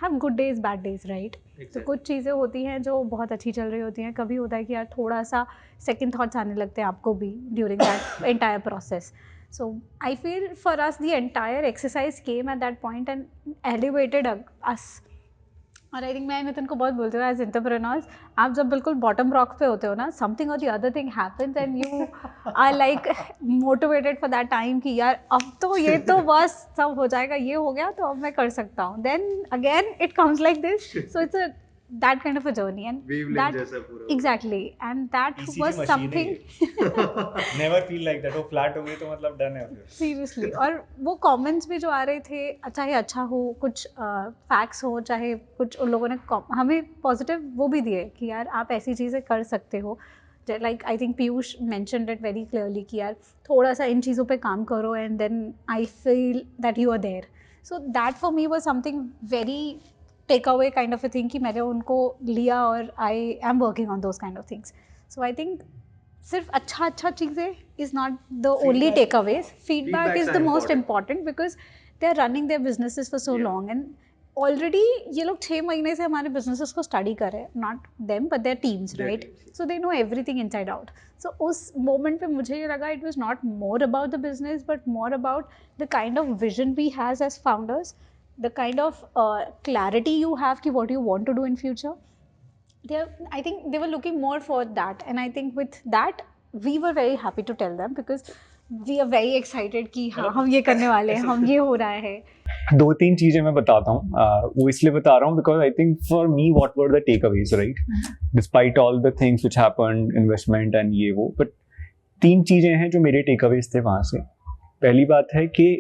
have good days bad days, right? तो कुछ चीज़ें होती हैं जो बहुत अच्छी चल रही होती हैं, कभी होता है कि यार थोड़ा सा सेकंड थॉट्स आने लगते हैं आपको भी during that entire process. So I feel for us the entire exercise came at that point and elevated us. और आई थिंक मैं नितिन को बहुत बोलती हूँ, एज एंटरप्रेन्योर्स आप जब बिल्कुल बॉटम रॉक पे होते हो ना, समथिंग और the other thing happens and you are like motivated for that time कि यार अब तो ये तो बस सब हो जाएगा, ये हो गया तो अब मैं कर सकता हूँ. Then again it comes like this. So it's a that kind of a journey, and that exactly, and that was something never feel like that. वो फ्लैट हो गई तो मतलब डन है फिर. सीरियसली. और वो कमेंट्स भी जो आ रहे थे, चाहे अच्छा हो, कुछ फैक्ट्स हो, चाहे कुछ उन लोगों ने हमें पॉजिटिव वो भी दिए कि यार आप ऐसी चीज़ें कर सकते हो. Like I think Piyush mentioned it very clearly कि यार थोड़ा सा इन चीज़ों पे काम करो, and then I feel that you are there. So that for me was something very take away kind of a thing कि मैंने उनको लिया और I am working on those kind of things. So I think सिर्फ अच्छा चीज़ें is not the only take aways. Feedback is the most important because they are running their businesses for so long, and already ये लोग 6 महीने से हमारे businesses को study कर रहे हैं, not them but their teams, right? So they know everything inside out. So उस मोमेंट पे मुझे ये लगा it was not more about the business but more about the kind of vision we has as founders, the kind of clarity you have ki what you want to do in future. I think they were looking more for that, and I think with that we were very happy to tell them because we are very excited कि हाँ हम ये करने वाले हैं, हम ये हो रहा है. 2-3 चीज़ें मैं बताता हूँ, वो इसलिए बता रहा हूँ because I think for me what were the takeaways, right? Despite all the things which happened, investment and ये वो, but 3 चीज़ें हैं जो मेरे takeaways थे वहाँ से. पहली बात है कि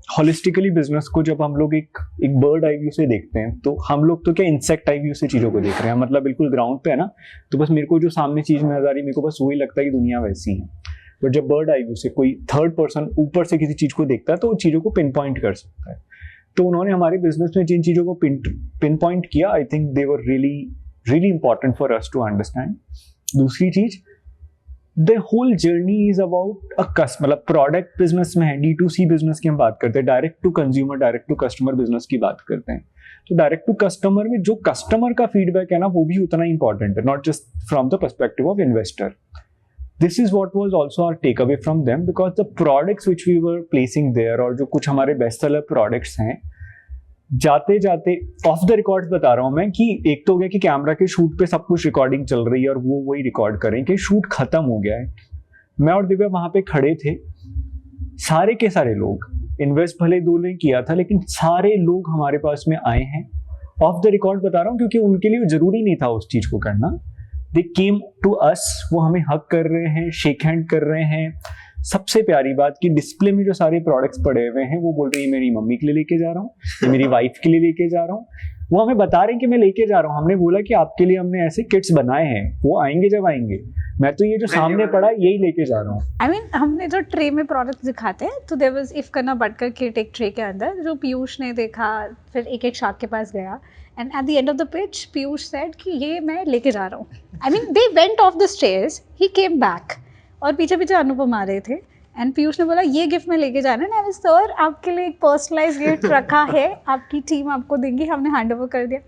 होलिस्टिकली बिजनेस को जब हम लोग एक बर्ड आई व्यू से देखते हैं, तो हम लोग तो क्या इंसेक्ट आई व्यू से चीज़ों को देख रहे हैं, मतलब बिल्कुल ग्राउंड पे है ना, तो बस मेरे को जो सामने चीज़ नजर आ रही है, मेरे को बस वही लगता है कि दुनिया वैसी है. बट जब बर्ड आई व्यू से कोई थर्ड पर्सन ऊपर से किसी चीज़ को देखता है तो वो चीज़ों को पिन पॉइंट कर सकता है. तो उन्होंने हमारे बिजनेस में जिन चीज़ों को पिन पॉइंट किया, I think they were really important for us to understand. दूसरी चीज़, the whole journey is about a cust, मतलब प्रोडक्ट बिजनेस में है, D2C बिजनेस की हम बात करते हैं, direct to consumer, direct to customer business की बात करते हैं. तो डायरेक्ट टू कस्टमर में जो कस्टमर का फीडबैक है ना, वो भी उतना इंपॉर्टेंट है, not just from the perspective of investor. This is what was also our take away from them, because the products which we were placing there, और जो कुछ हमारे बेस्ट सेलर प्रोडक्ट्स हैं, जाते जाते ऑफ द रिकॉर्ड्स बता रहा हूँ मैं, कि एक तो हो गया कि कैमरा के शूट पे सब कुछ रिकॉर्डिंग चल रही है और वो वही रिकॉर्ड करें कि शूट खत्म हो गया है. मैं और दिव्या वहां पे खड़े थे, सारे के सारे लोग, इन्वेस्ट भले 2 ने किया था लेकिन सारे लोग हमारे पास में आए हैं. ऑफ द रिकॉर्ड बता रहा हूँ क्योंकि उनके लिए जरूरी नहीं था उस चीज को करना. दे केम टू अस, वो हमें हक कर रहे हैं, शेक हैंड कर रहे हैं. सबसे प्यारी बात कि डिस्प्ले में जो सारे प्रोडक्ट्स पड़े हुए हैं, वो बोल रही है मेरी मम्मी के लिए लेके जा रहा हूँ, मेरी वाइफ के लिए लेके जा रहा हूँ. वो हमें बता रहे हैं कि मैं लेके जा रहा हूँ, हमने बोला कि आपके लिए हमने ऐसे किट्स बनाए हैं, वो आएंगे जब आएंगे, मैं तो ये जो सामने पड़ा है यही लेके जा रहा हूँ। आई मीन हमने जो ट्रे में प्रोडक्ट दिखाते हैं तो देयर वाज इफ करना बटकर किट एक ट्रे के अंदर, जो पीयूष ने देखा, फिर एक एक शार्क के पास गया, and at the end of the pitch Piyush said कि ये मैं लेके जा रहा हूँ. I mean they went of the stairs, he came back, और पीछे पीछे अनुपम आ रहे थे, एंड पीयूष ने बोला ये गिफ्ट मैं लेके जाना है. सर आपके लिए एक पर्सनलाइज गिफ्ट रखा है, आपकी टीम आपको देंगी, हमने हैंड ओवर कर दिया.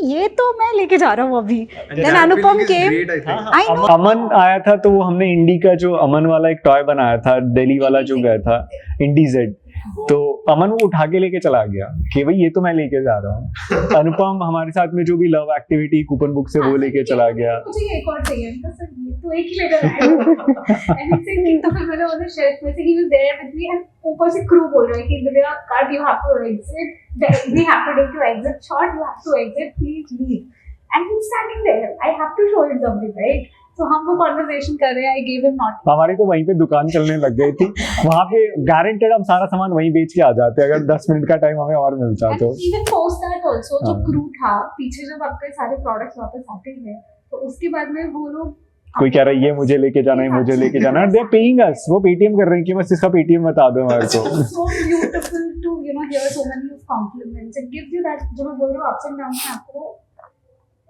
ये तो मैं लेके जा रहा हूँ अभी. Then Anupam came. I know. अमन आया था तो वो हमने इंडी का जो अमन वाला एक टॉय बनाया था, दिल्ली वाला जो गया था इंडी जेड, तो अमन वो उठा के लेके चला गया कि भाई ये तो मैं लेके जा रहा हूँ. अनुपम हमारे साथ में जो भी लव एक्टिविटी कूपन बुक से वो लेके चला गया. मुझे ये एक और चाहिए था सर, ये तो एक ही लेकर आया. एंड ही सेड तो फिर मैंने उन्हें शेल्फ में से ही was there with me, and ऊपर से क्रू बोल रहा है कि Divya cut, you have to exit, we have to take your exit shot, you have to exit, please leave. And he standing there, I have to show him something, right? तो हम वो conversation कर रहे हैं, आई गिव हिम नॉट. हमारी तो वहीं पे दुकान चलने लग गई थी, वहाँ पे गारंटेड हम सारा सामान वहीं बेच के आ जाते अगर 10 मिनट का टाइम हमें और मिलता तो. इवन पोस्ट दैट आल्सो जो हाँ. क्रू था पीछे, जब आपके सारे प्रोडक्ट्स वापस आते हैं तो उसके बाद में वो लोग कोई कह रहा है ये मुझे लेके जाना है, मुझे लेके जाना है, दे आर पेइंग अस, वो पेटीएम कर रहे हैं कि बस इसका पेटीएम बता दो हमारे को. so beautiful to hear so many compliments. It gives you that, जो मैं बोल रहा हूँ, ups and downs में आपको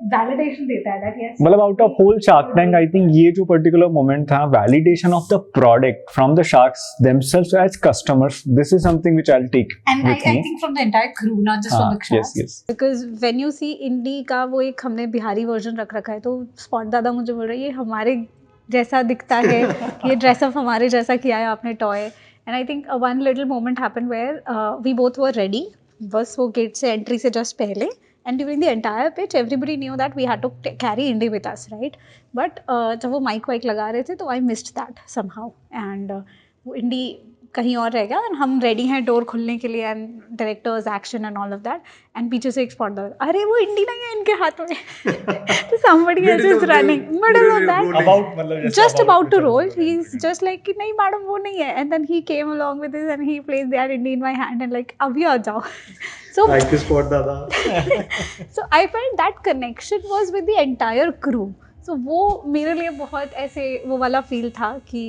वैलिडेशन देता है that yes, मतलब out of whole Shark Tank I think ये जो पर्टिकुलर मोमेंट था, validation of the product from the sharks themselves as customers, this is something which I will take and I with me. think from the entire crew, not just from the yes class. Yes. Because when you see Indie का वो एक हमने Bihari version रख रखा है, तो spot दादा मुझे बोल रहे हैं ये हमारे जैसा दिखता है, ये ड्रेसअप हमारे जैसा किया है आपने toy. And I think one little moment happen where we both were ready, बस वो गेट से एंट्री से जस्ट पहले, and during the entire pitch everybody knew that we had to carry Indie with us, right? But जब वो mic वाइक लगा रहे थे तो I missed that somehow, and वो इंडी कहीं और रह गया, एंड हम रेडी हैं डोर खुलने के लिए, and directors action and all of that, and पीछे से एक स्पॉट दर, अरे वो इंडी नहीं है इनके हाथ में. तो somebody else is running middle of that, just about to roll, he's just like कि नहीं मैडम वो नहीं है, and then he came along with this and he placed that indie in my hand and like अभी आ जाओ. So Like this spot दादा. so I felt that connection was with the entire crew. So वो मेरे लिए बहुत ऐसे वो वाला फील था कि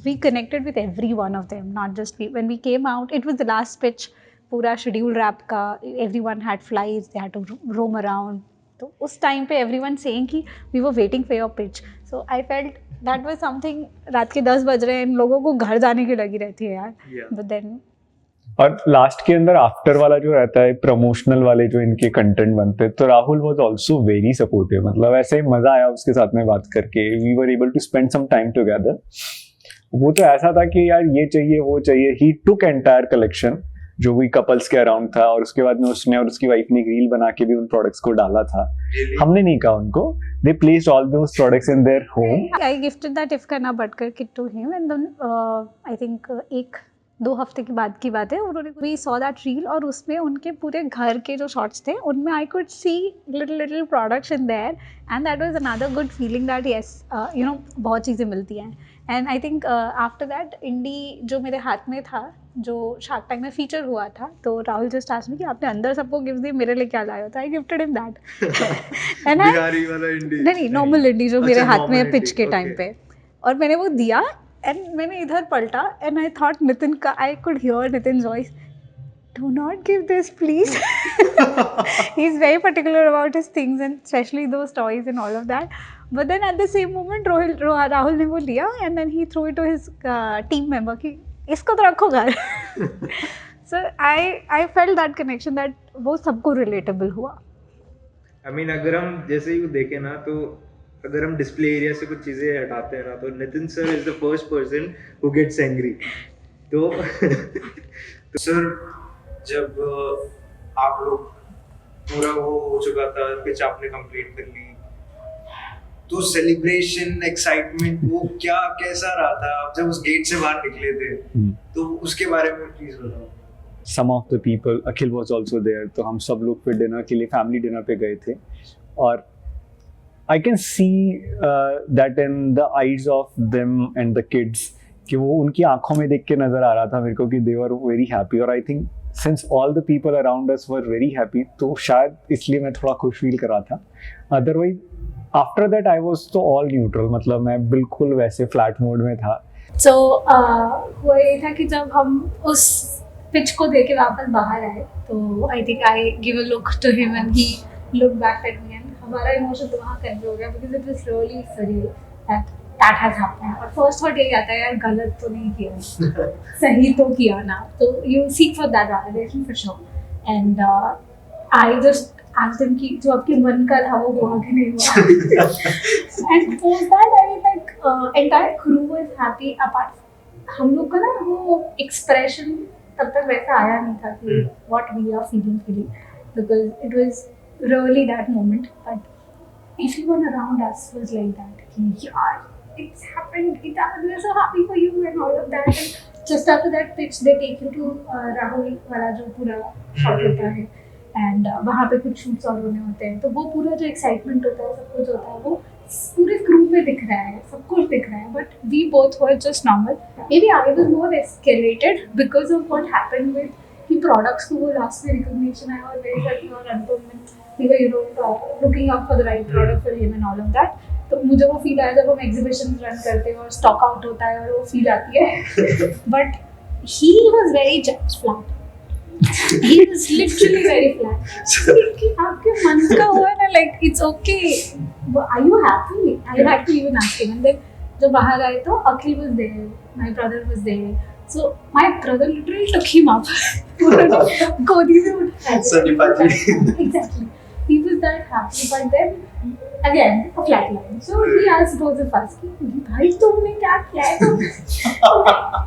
we connected with every one of them, not just when we came out. It was the last pitch, पूरा शेड्यूल रैप का, everyone had flights, they had to roam around. तो उस टाइम पे everyone saying कि we were waiting for your pitch. So I felt that was something. रात के 10 बज रहे हैं, इन लोगों को घर जाने की लगी रहती है यार. Yeah. But then और लास्ट के अंदर आफ्टर वाला जो रहता है प्रमोशनल वाले जो इनके कंटेंट बनते हैं, तो Rahul was also very supportive. मतलब ऐसे ही मजा आया उसके साथ में बात करके, we were able to spend some time together. वो तो ऐसा था कि यार ये चाहिए वो चाहिए, ही टुक एंटायर कलेक्शन जो भी कपल्स के अराउंड था, और उसके बाद में उसने और उसकी वाइफ ने एक रील बना के भी उन प्रोडक्ट्स को डाला था. हमने नहीं कहा उनको, they placed all those products in their home. I gifted that if करना बटकर kit to him, and then I think 1-2 हफ्ते की बाद की बात है, उन्होंने we saw that reel, और उसमें उनके पूरे घर के जो शॉट्स थे उनमें I could see little products in there, and that was another good feeling that yes, बहुत चीज़ें मिलती हैं. And I think after that Indie जो मेरे हाथ में था, जो शार्क टैंक में फीचर हुआ था, तो राहुल जस्ट आस्क्ड मी कि आपने अंदर सबको गिफ्ट दिए, मेरे लिए क्या लाए हो? तो I gifted him that. And Bihari वाला इंडी नहीं नॉर्मल इंडी जो मेरे अच्छा, हाथ में normal पिच के इंडी, टाइम okay. पे, और मैंने वो दिया, एंड मैंने इधर पलटा, एंड आई थॉट नितिन का, I could hear Nitin voice, do not give this please. He's very particular about his things, and especially those toys and all of that. But then at the same moment Rahul ने वो लिया, and then he threw it to his team member कि इसको तो रखो घर. So I felt that connection, that वो सबको relatable हुआ. I mean, अगर हम जैसे ही देखें ना, तो अगर हम डिस्प्ले एरिया से कुछ चीज़ें हटाते हैं ना, तो Nitin sir is the first person who gets angry. तो सर जब आप लोग पूरा वो हो चुका था, पिच आपने कंप्लीट कर ली, तो सेलिब्रेशन एक्साइटमेंट वो क्या कैसा रहा था आप जब उस गेट से बाहर निकले थे? तो उसके बारे में प्लीज बताओ. Some of the people, Akhil was also there, तो हम सब लोग फिर डिनर के लिए फैमिली डिनर पे गए थे, और I can see that in the eyes of them and the kids, कि वो उनकी आंखों में देख के नजर आ रहा था मेरे को कि they were very happy. और I think since all the people around us were very happy, तो शायद इसलिए मैं थोड़ा खुश फील कर रहा था. Otherwise after that I was तो ऑल न्यूट्रल, मतलब मैं बिल्कुल वैसे फ्लैट मोड में था. So, हुआ ये था कि जब हम उस पिच को देके वापस बाहर आए तो I think I give a look to him and he look back at me, and हमारा इमोशन तो वहाँ कन्वे हो गया because it was really surreal that has happened. और फर्स्ट थॉट यही आता है यार गलत तो नहीं किया, सही तो किया ना. तो you seek for that validation for sure. And I just asked him कि जो आपके मन का था वो हुआ कि नहीं हुआ. And post that I like entire crew was happy. Apart हम लोग का ना वो एक्सप्रेशन तब तक वैसा आया नहीं था कि what we are feeling because it was really that moment. But everyone around us was like that कि यार it's happened, we are so happy for you and all of that. And just after that pitch they take you to Rahul वाला जो पूरा shot होता है and वहाँ पे कुछ शूट्स और होने होते हैं. तो वो पूरा जो एक्साइटमेंट होता है सब कुछ होता है वो पूरे क्रू में दिख रहा है, सब कुछ दिख रहा है. But we both were just normal. Maybe I was more escalated because of what happened with कि प्रोडक्ट्स को वो लास्ट में रिकॉग्निशन आया और मेरे साथ और अनुपम में we were, you know, looking out for the right product for him and all of that. तो मुझे वो फील आया जब हम एग्जीबिशन रन करते हैं और स्टॉक आउट होता है और वो फील आती है. But he was very just flat. He was literally very flat. कि आपके मन का हुआ ना, like it's okay. Are you happy? I had to even ask him. And then जब बाहर आए तो अखिल was there, my brother was there. So my brother literally took him up. गोदी में उठाया. Exactly. He was that happy, but then again a flat line. So he asked both of us, भाई तुमने क्या किया है?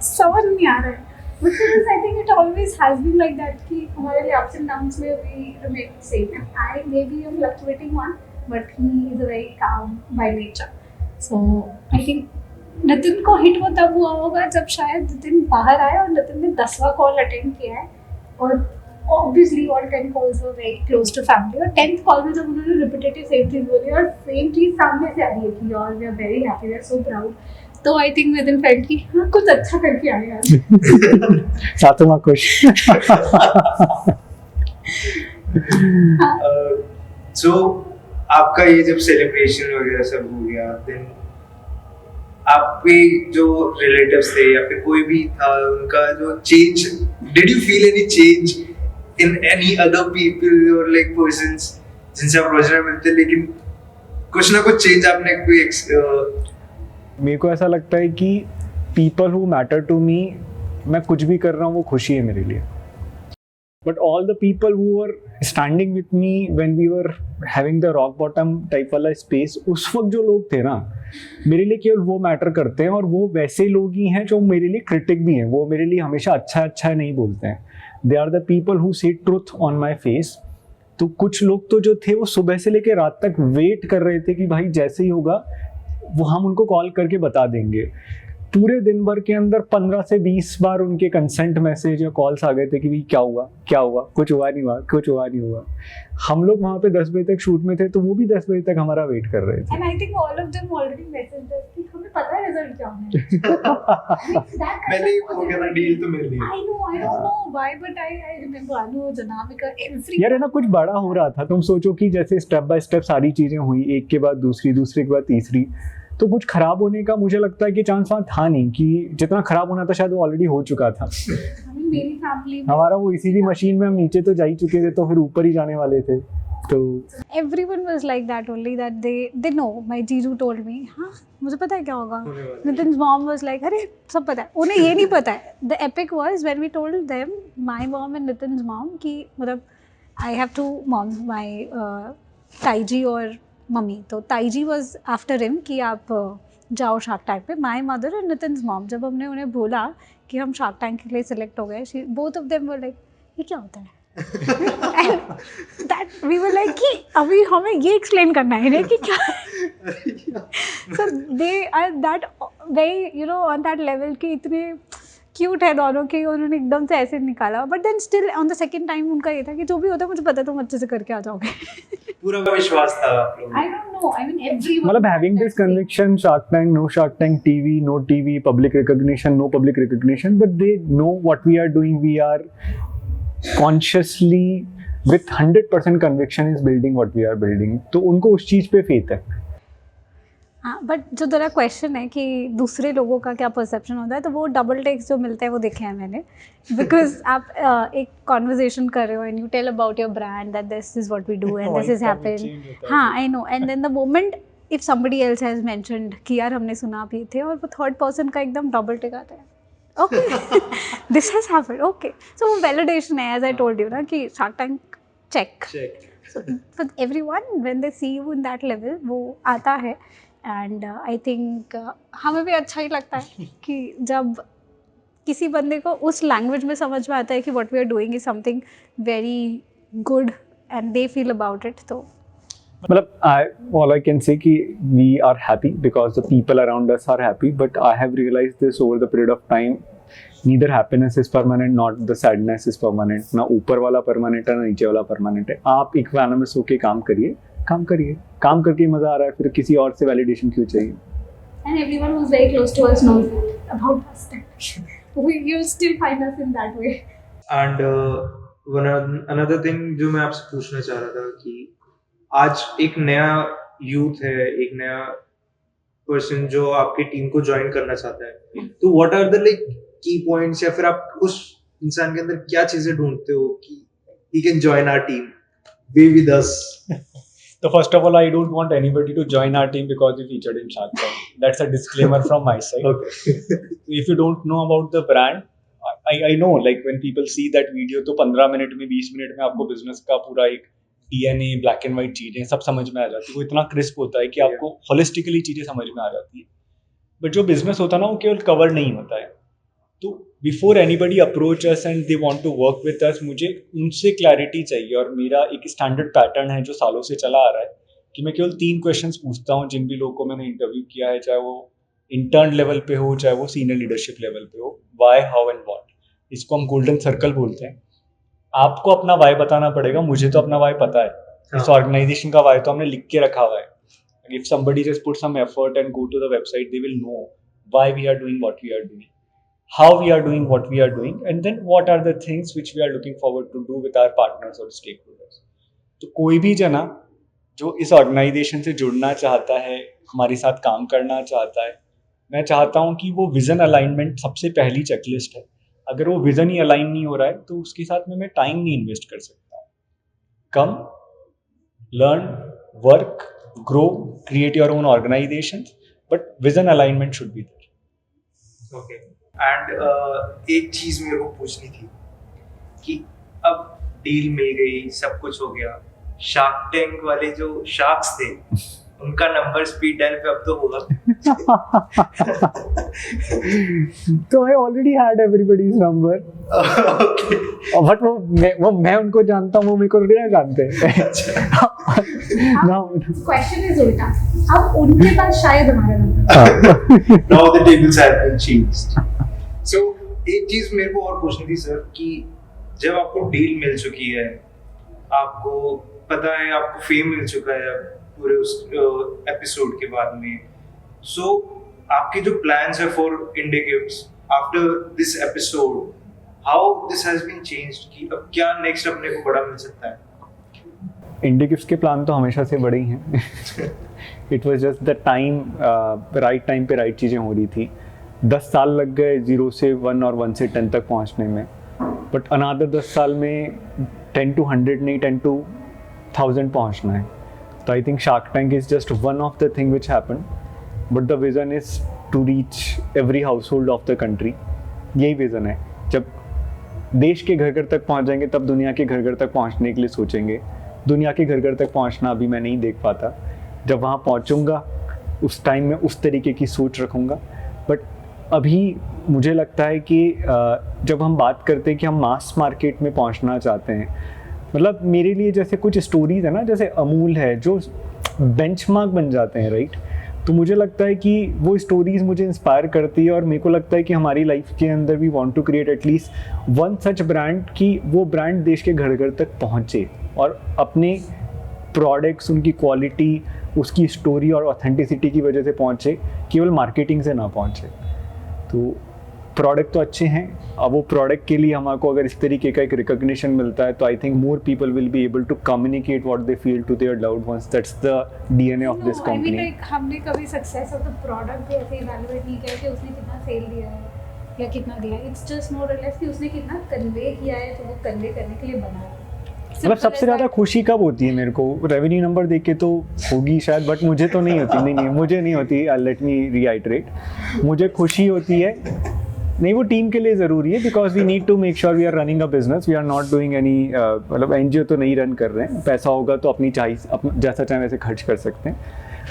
समझ नहीं आ रहा है. But I think it always has been like that कि हमारे लिए ups and downs में we remain same. I may be a fluctuating one, but he is a very calm by nature. So I think Nitin को hit वो तब हुआ होगा जब शायद नितिन बाहर आया और नितिन ने 10वां कॉल अटेंड किया है. और obviously all 10 calls were very close to family. और 10th कॉल में जब उन्होंने रिपीटेटिव सेम चीज़ बोली और सेम चीज़ सामने से आ रही है कि यार we are very happy, we are so proud. तो आई थिंक नितिन फेल्ट कि हाँ कुछ अच्छा करके आए यार. सातवां खुश. So आपका ये जब सेलिब्रेशन वगैरह सब हो गया, देन आपके जो रिलेटिव्स थे या फिर कोई भी था उनका जो change, did you feel any change in any other people और लाइक पर्संस जिनसे आप रोजाना मिलते लेकिन कुछ ना कुछ चेंज आपने कोई मेरे को ऐसा लगता है कि people who matter to me, मैं कुछ भी कर रहा हूँ वो खुशी है मेरे लिए. But all the people who were standing with me when we were having the rock bottom type वाला स्पेस, उस वक्त जो लोग थे ना, मेरे लिए केवल वो मैटर करते हैं. और वो वैसे लोग ही हैं जो मेरे लिए क्रिटिक भी हैं. वो मेरे लिए हमेशा अच्छा नहीं बोलते हैं. They are the people who see truth on my face. तो कुछ लोग तो जो थे वो सुबह से लेकर रात तक वेट कर रहे थे कि भाई जैसे ही होगा वो हम उनको कॉल करके बता देंगे. पूरे दिन भर के अंदर 15 से 20 बार उनके कंसेंट मैसेज या कॉल्स आ गए थे कि भाई क्या हुआ, कुछ हुआ नहीं हुआ. हम लोग वहाँ पे 10 बजे तक शूट में थे तो वो भी 10 बजे तक हमारा वेट कर रहे थे. And I think all of them already messaged us कि हमें पता है रिजल्ट क्या होना है. पहले ही हो गया था, डील तो मिल गई. I don't know why, but I remember Anu, Janamika, every. यार है ना, कुछ बड़ा हो रहा था. तुम सोचो कि जैसे स्टेप बाय स्टेप सारी चीजें हुई, एक के बाद दूसरी के बाद तीसरी, तो कुछ खराब होने का मुझे लगता है कि चांस वहाँ था नहीं. कि जितना खराब होना था शायद वो ऑलरेडी हो चुका था. मेरी फैमिली हमारा वो इसी मशीन में हम नीचे तो जा ही चुके थे तो फिर ऊपर ही जाने वाले थे. तो everyone was like that only, that they know. My जीजू told me, हाँ मुझे पता है क्या होगा. Nitin's mom was like, अरे सब पता है, उन्हें ये नहीं पता है. The epic was when we told them, my mom and Nitin's mom, कि मतलब I have two moms, my ताईजी और मम्मी. तो ताईजी was after him कि आप जाओ शार्क टैंक पे. माई मदर और नितिन्स मॉम, जब हमने उन्हें बोला कि हम शार्क टैंक के लिए सिलेक्ट हो गए, both of them were like ये क्या होता है. दैट वी वर लाइक कि अभी हमें ये एक्सप्लेन करना है कि क्या. So they are that very, you know, on that level कि इतने क्यूट है दोनों के, उन्होंने एकदम से ऐसे निकाला. But then still on the second time उनका ये था कि जो भी होता है मुझे पता है तुम अच्छे से करके आ जाओगे. पूरा विश्वास था आप लोगों. I don't know, I mean everyone. मतलब having this conviction, Shark Tank, no Shark Tank, TV, no TV, public recognition, no public recognition, but they know what we are doing. We are consciously with 100% conviction is building what we are building, तो उनको उस चीज़ पे faith है। हाँ, but जो तेरा question है कि दूसरे लोगों का क्या परसेप्शन होता है, तो वो डबल टेक्स जो मिलते हैं वो देखे हैं मैंने। बिकॉज आप एक कॉन्वर्जेशन कर रहे हो and you tell about your brand that this is what we do and this is happen. हाँ, I know, and then the moment if somebody else has mentioned कि यार हमने सुना आप ये थे, और वो थर्ड पर्सन का एकदम डबल टिक आता है, okay this has happened, okay. So वो वैलिडेशन है, एज आई टोल्ड यू ना, कि shark Tank check. So for everyone when they see you in that level, वो आता है। एंड आई थिंक हमें भी अच्छा ही लगता है कि जब किसी बंदे को उस लैंग्वेज में समझ में आता है कि what we are doing is something very good and they feel about it. तो मतलब all I can say कि we are happy because the people around us are happy, but I have realized this over the period of time, neither happiness is permanent, not the sadness is permanent, ना ऊपर वाला permanent है ना नीचे वाला permanent है। आप equanimous होके काम करिए, काम करके मजा आ रहा है, फिर किसी और से वैलिडेशन क्यों चाहिए? And everyone who's very close to us knows that about us. You'll still find us in that way. And another thing जो मैं आपसे पूछना चाह रहा था कि आज एक नया यूथ है, एक नया पर्सन जो आपकी टीम को ज्वाइन करना चाहता है, तो व्हाट आर द लाइक की पॉइंट्स, या फिर आप उस इंसान के अंदर क्या चीजें ढूंढते हो कि he can join our team, be with us? So first of all, I don't want anybody to join our team because we featured in Shark Tank. That's a disclaimer from my side. Okay. If you don't know about the brand, I know like when people see that video, तो 15 minute में 20 minute में आपको business का पूरा एक DNA, black and white चीजें सब समझ में आ जाती है। वो इतना क्रिस्प होता है कि आपको होलिस्टिकली चीजें समझ में आ जाती है। बट जो बिजनेस होता है ना, वो केवल कवर नहीं होता है। तो before anybody approach us and they want to work with us, मुझे उनसे क्लैरिटी चाहिए। और मेरा एक स्टैंडर्ड पैटर्न है जो सालों से चला आ रहा है कि मैं केवल 3 क्वेश्चंस पूछता हूँ जिन भी लोगों को मैंने इंटरव्यू किया है, चाहे वो इंटर्न लेवल पे हो चाहे वो सीनियर लीडरशिप लेवल पे हो। वाई, हाउ एंड व्हाट, इसको हम गोल्डन सर्कल बोलते हैं। आपको अपना वाई बताना पड़ेगा, मुझे तो अपना वाई पता है। इस ऑर्गेनाइजेशन का वाई तो हमने लिख के रखा हुआ है। If somebody just put some effort and go to the website, they will know why we are doing what we are doing, how we are doing what we are doing, and then what are the things which we are looking forward to do with our partners or stakeholders. तो कोई भी जना जो इस organisation से जुड़ना चाहता है, हमारे साथ काम करना चाहता है, मैं चाहता हूँ कि वो विजन अलाइनमेंट सबसे पहली चेकलिस्ट है। अगर वो विजन ही अलाइन नहीं हो रहा है तो उसके साथ में मैं टाइम नहीं इन्वेस्ट कर सकता। Come, learn, work, grow, create your own organisation, but vision alignment should be there. Okay. And एक चीज मेरे को पूछनी थी कि अब डील मिल गई, सब कुछ हो गया, शार्क टैंक वाले जो शार्क्स थे उनका नंबर स्पीड डायल पे अब तो होगा। तो I already had everybody's number. Okay. But वो मैं उनको जानता हूँ, वो मेरे को नहीं जानते। क्वेश्चन इज उल्टा, अब उनके पास शायद हमारा number. Now the tables have been changed. So एक चीज मेरे को और पूछनी थी सर कि जब आपको डील मिल चुकी है, आपको पता है, आपको फेम मिल चुका है पूरे उस एपिसोड के बाद में, सो आपके जो प्लान्स है for India gifts after this episode, how this has been changed कि अब क्या नेक्स्ट अपने को बड़ा मिल सकता है? इंडिया गिफ्ट्स के प्लान तो हमेशा से बड़े ही हैं। It was just the time, right time पे राइट चीज़ें हो रही थी। 10 साल लग गए 0 से 1 और 1 से 10 तक पहुंचने में, बट अनदर 10 साल में 10 to 100 नहीं 10 to 1000 पहुंचना है। तो I think shark tank is just one of the thing which happen, but the vision is to reach every household of the country. यही विजन है। जब देश के घर घर तक पहुंच जाएंगे तब दुनिया के घर घर तक पहुंचने के लिए सोचेंगे। दुनिया के घर घर तक पहुंचना अभी मैं नहीं देख पाता। जब वहाँ पहुँचूँगा उस टाइम में उस तरीके की सोच रखूँगा। बट अभी मुझे लगता है कि जब हम बात करते हैं कि हम मास मार्केट में पहुँचना चाहते हैं, मतलब मेरे लिए जैसे कुछ स्टोरीज है ना, जैसे अमूल है जो बेंचमार्क बन जाते हैं, राइट। तो मुझे लगता है कि वो स्टोरीज मुझे इंस्पायर करती है और मेरे को लगता है कि हमारी लाइफ के अंदर we want to create at least one such brand कि वो ब्रांड देश के घर घर तक पहुँचे और अपने प्रोडक्ट्स, उनकी क्वालिटी, उसकी स्टोरी और ऑथेंटिसिटी की वजह से पहुँचे, केवल मार्केटिंग से ना पहुँचे। तो प्रोडक्ट तो अच्छे हैं, अब वो प्रोडक्ट के लिए हमारे को अगर इस तरीके का एक रिकॉग्निशन मिलता है तो I think more people will be able to communicate what they feel to their loved ones. That's the DNA of this No, I mean, company. like, हमने कभी सक्सेस ऑफ द प्रोडक्ट भी ऐसे evaluate नहीं किया कि उसने कितना cell दिया है या कितना दिया है. इट्स जस्ट मोर और लेस कि उसने कितना कन्वे किया है, तो वो कन्वे करने के लिए बना है. मतलब सबसे ज़्यादा खुशी कब होती है मेरे को, रेवेन्यू नंबर देख के तो होगी शायद, बट मुझे तो नहीं होती. नहीं मुझे नहीं होती. लेट मी रीआइटरेट, मुझे खुशी होती है, नहीं वो टीम के लिए ज़रूरी है, because we need to make sure we are running a business, we are not doing any, मतलब एनजीओ तो नहीं रन कर रहे हैं. पैसा होगा तो अपनी अपना जैसा चाहे वैसे खर्च कर सकते हैं.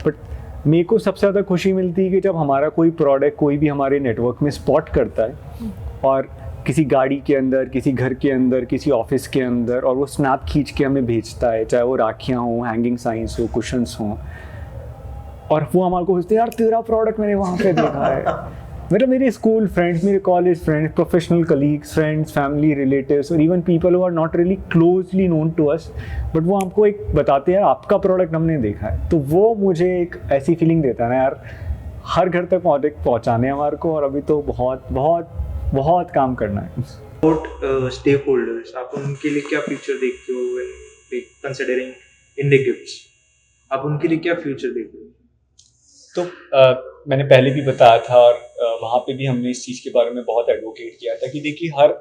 बट मेरे को सबसे ज़्यादा खुशी मिलती है कि जब हमारा कोई प्रोडक्ट कोई भी हमारे नेटवर्क में स्पॉट करता है और किसी गाड़ी के अंदर, किसी घर के अंदर, किसी ऑफिस के अंदर, और वो स्नैप खींच के हमें भेजता है, चाहे वो राखियाँ हों, हैंगिंग साइंस हो, कुशन्स हों, और वो हमारे को पूछते हैं यार तेरा प्रोडक्ट मैंने वहाँ पे देखा है. मतलब मेरे स्कूल फ्रेंड्स, मेरे college friends, professional colleagues, friends, family, relatives, और even people who are not really closely known to us, but वो हमको एक बताते हैं आपका प्रोडक्ट हमने देखा है. तो वो मुझे एक ऐसी फीलिंग देता है ना यार, हर घर तक प्रोडक्ट पहुँचाने हमारे को, और अभी तो बहुत बहुत बहुत काम करना है. स्टेक होल्डर्स, आप उनके लिए क्या फ्यूचर देखते हो व्हेन कंसीडरिंग इंडी गिफ्ट्स? आप उनके लिए क्या फ्यूचर देखते हो? तो मैंने पहले भी बताया था, और वहाँ पे भी हमने इस चीज़ के बारे में बहुत एडवोकेट किया था कि देखिए हर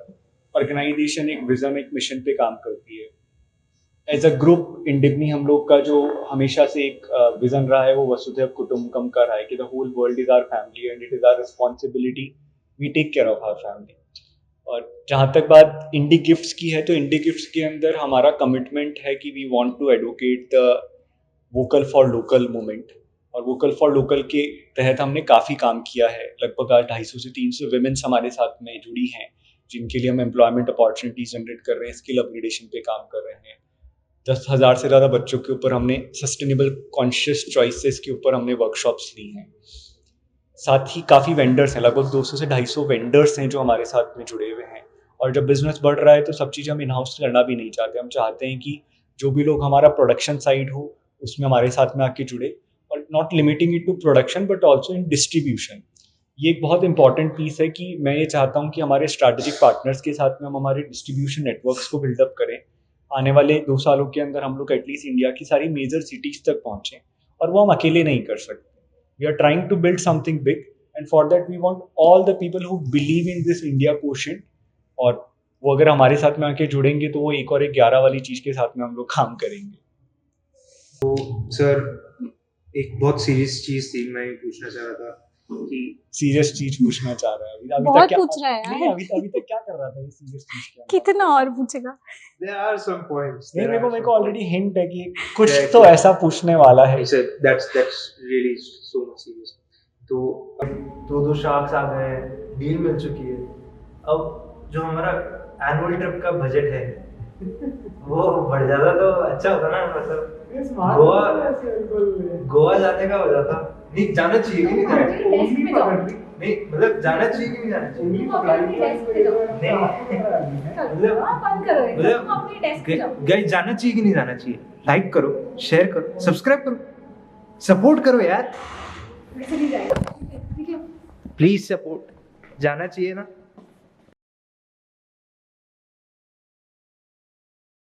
ऑर्गेनाइजेशन एक विज़न, एक मिशन पे काम करती है. एज अ ग्रुप इंडिग्नी हम लोग का जो हमेशा से एक विज़न रहा है वो वसुधैव कुटुंबकम का रहा है कि the whole world is our family and it is our responsibility, we take care of our family. और जहाँ तक बात इंडी गिफ्ट्स की है, तो इंडी गिफ्ट्स के अंदर हमारा कमिटमेंट है कि we want to advocate the vocal for local movement. और वोकल फॉर लोकल के तहत हमने काफ़ी काम किया है. लगभग आज 250 से 300 विमेंस हमारे साथ में जुड़ी हैं, जिनके लिए हम एम्प्लॉयमेंट अपॉर्चुनिटीज जनरेट कर रहे हैं, स्किल अपग्रेडेशन पे काम कर रहे हैं. 10,000 से ज़्यादा बच्चों के ऊपर हमने सस्टेनेबल कॉन्शियस चॉइसेस के ऊपर हमने वर्कशॉप्स ली हैं. साथ ही काफ़ी वेंडर्स हैं, लगभग 200 से 250 वेंडर्स हैं जो हमारे साथ में जुड़े हुए हैं. और जब बिजनेस बढ़ रहा है तो सब चीज़ हम इन हाउस करना भी नहीं चाहते. हम चाहते हैं कि जो भी लोग हमारा प्रोडक्शन साइड हो उसमें हमारे साथ में आके जुड़े, और not limiting it to production but also in distribution. ये एक बहुत इंपॉर्टेंट पीस है कि मैं ये चाहता हूँ कि हमारे स्ट्रैटेजिक पार्टनर्स के साथ में हम हमारे डिस्ट्रीब्यूशन नेटवर्क्स को बिल्डअप करें. आने वाले 2 सालों के अंदर हम लोग एटलीस्ट इंडिया की सारी मेजर सिटीज़ तक पहुँचें, और वो हम अकेले नहीं कर सकते. We are trying to build something big, and for that we want all the people who believe in this India quotient. और वो अगर हमारे साथ में आके जुड़ेंगे तो वो एक और एक 11 वाली चीज़ के साथ में हम लोग काम करेंगे. सर, एक बहुत सीरियस चीज़ थी, मैं ये पूछना चाह रहा था कि सीरियस चीज पूछना चाह रहा है. अभी बहुत तक क्या पूछ रहा है यार. नहीं, अभी तक क्या कर रहा था ये सीरियस चीज क्या? कितना और पूछेगा. there are some points. नहीं, there मेरे are को some ऑलरेडी हिंट है कि कुछ Yeah, तो yeah. ऐसा पूछने वाला है. I said that's really so much serious. तो दो शार्क्स आ गए हैं, डील मिल चुकी है. अब जो हमारा एनुअल ट्रिप का बजट है वो बढ़ जाता तो अच्छा होता ना. मतलब गोवा जाने का हो जाता. नहीं जाना चाहिए कि नहीं जाना चाहिए? नहीं मतलब जाना चाहिए कि नहीं जाना चाहिए? मतलब गाइस जाना चाहिए कि नहीं जाना चाहिए? लाइक करो, शेयर करो, सब्सक्राइब करो, सपोर्ट करो यार, प्लीज सपोर्ट. जाना चाहिए ना.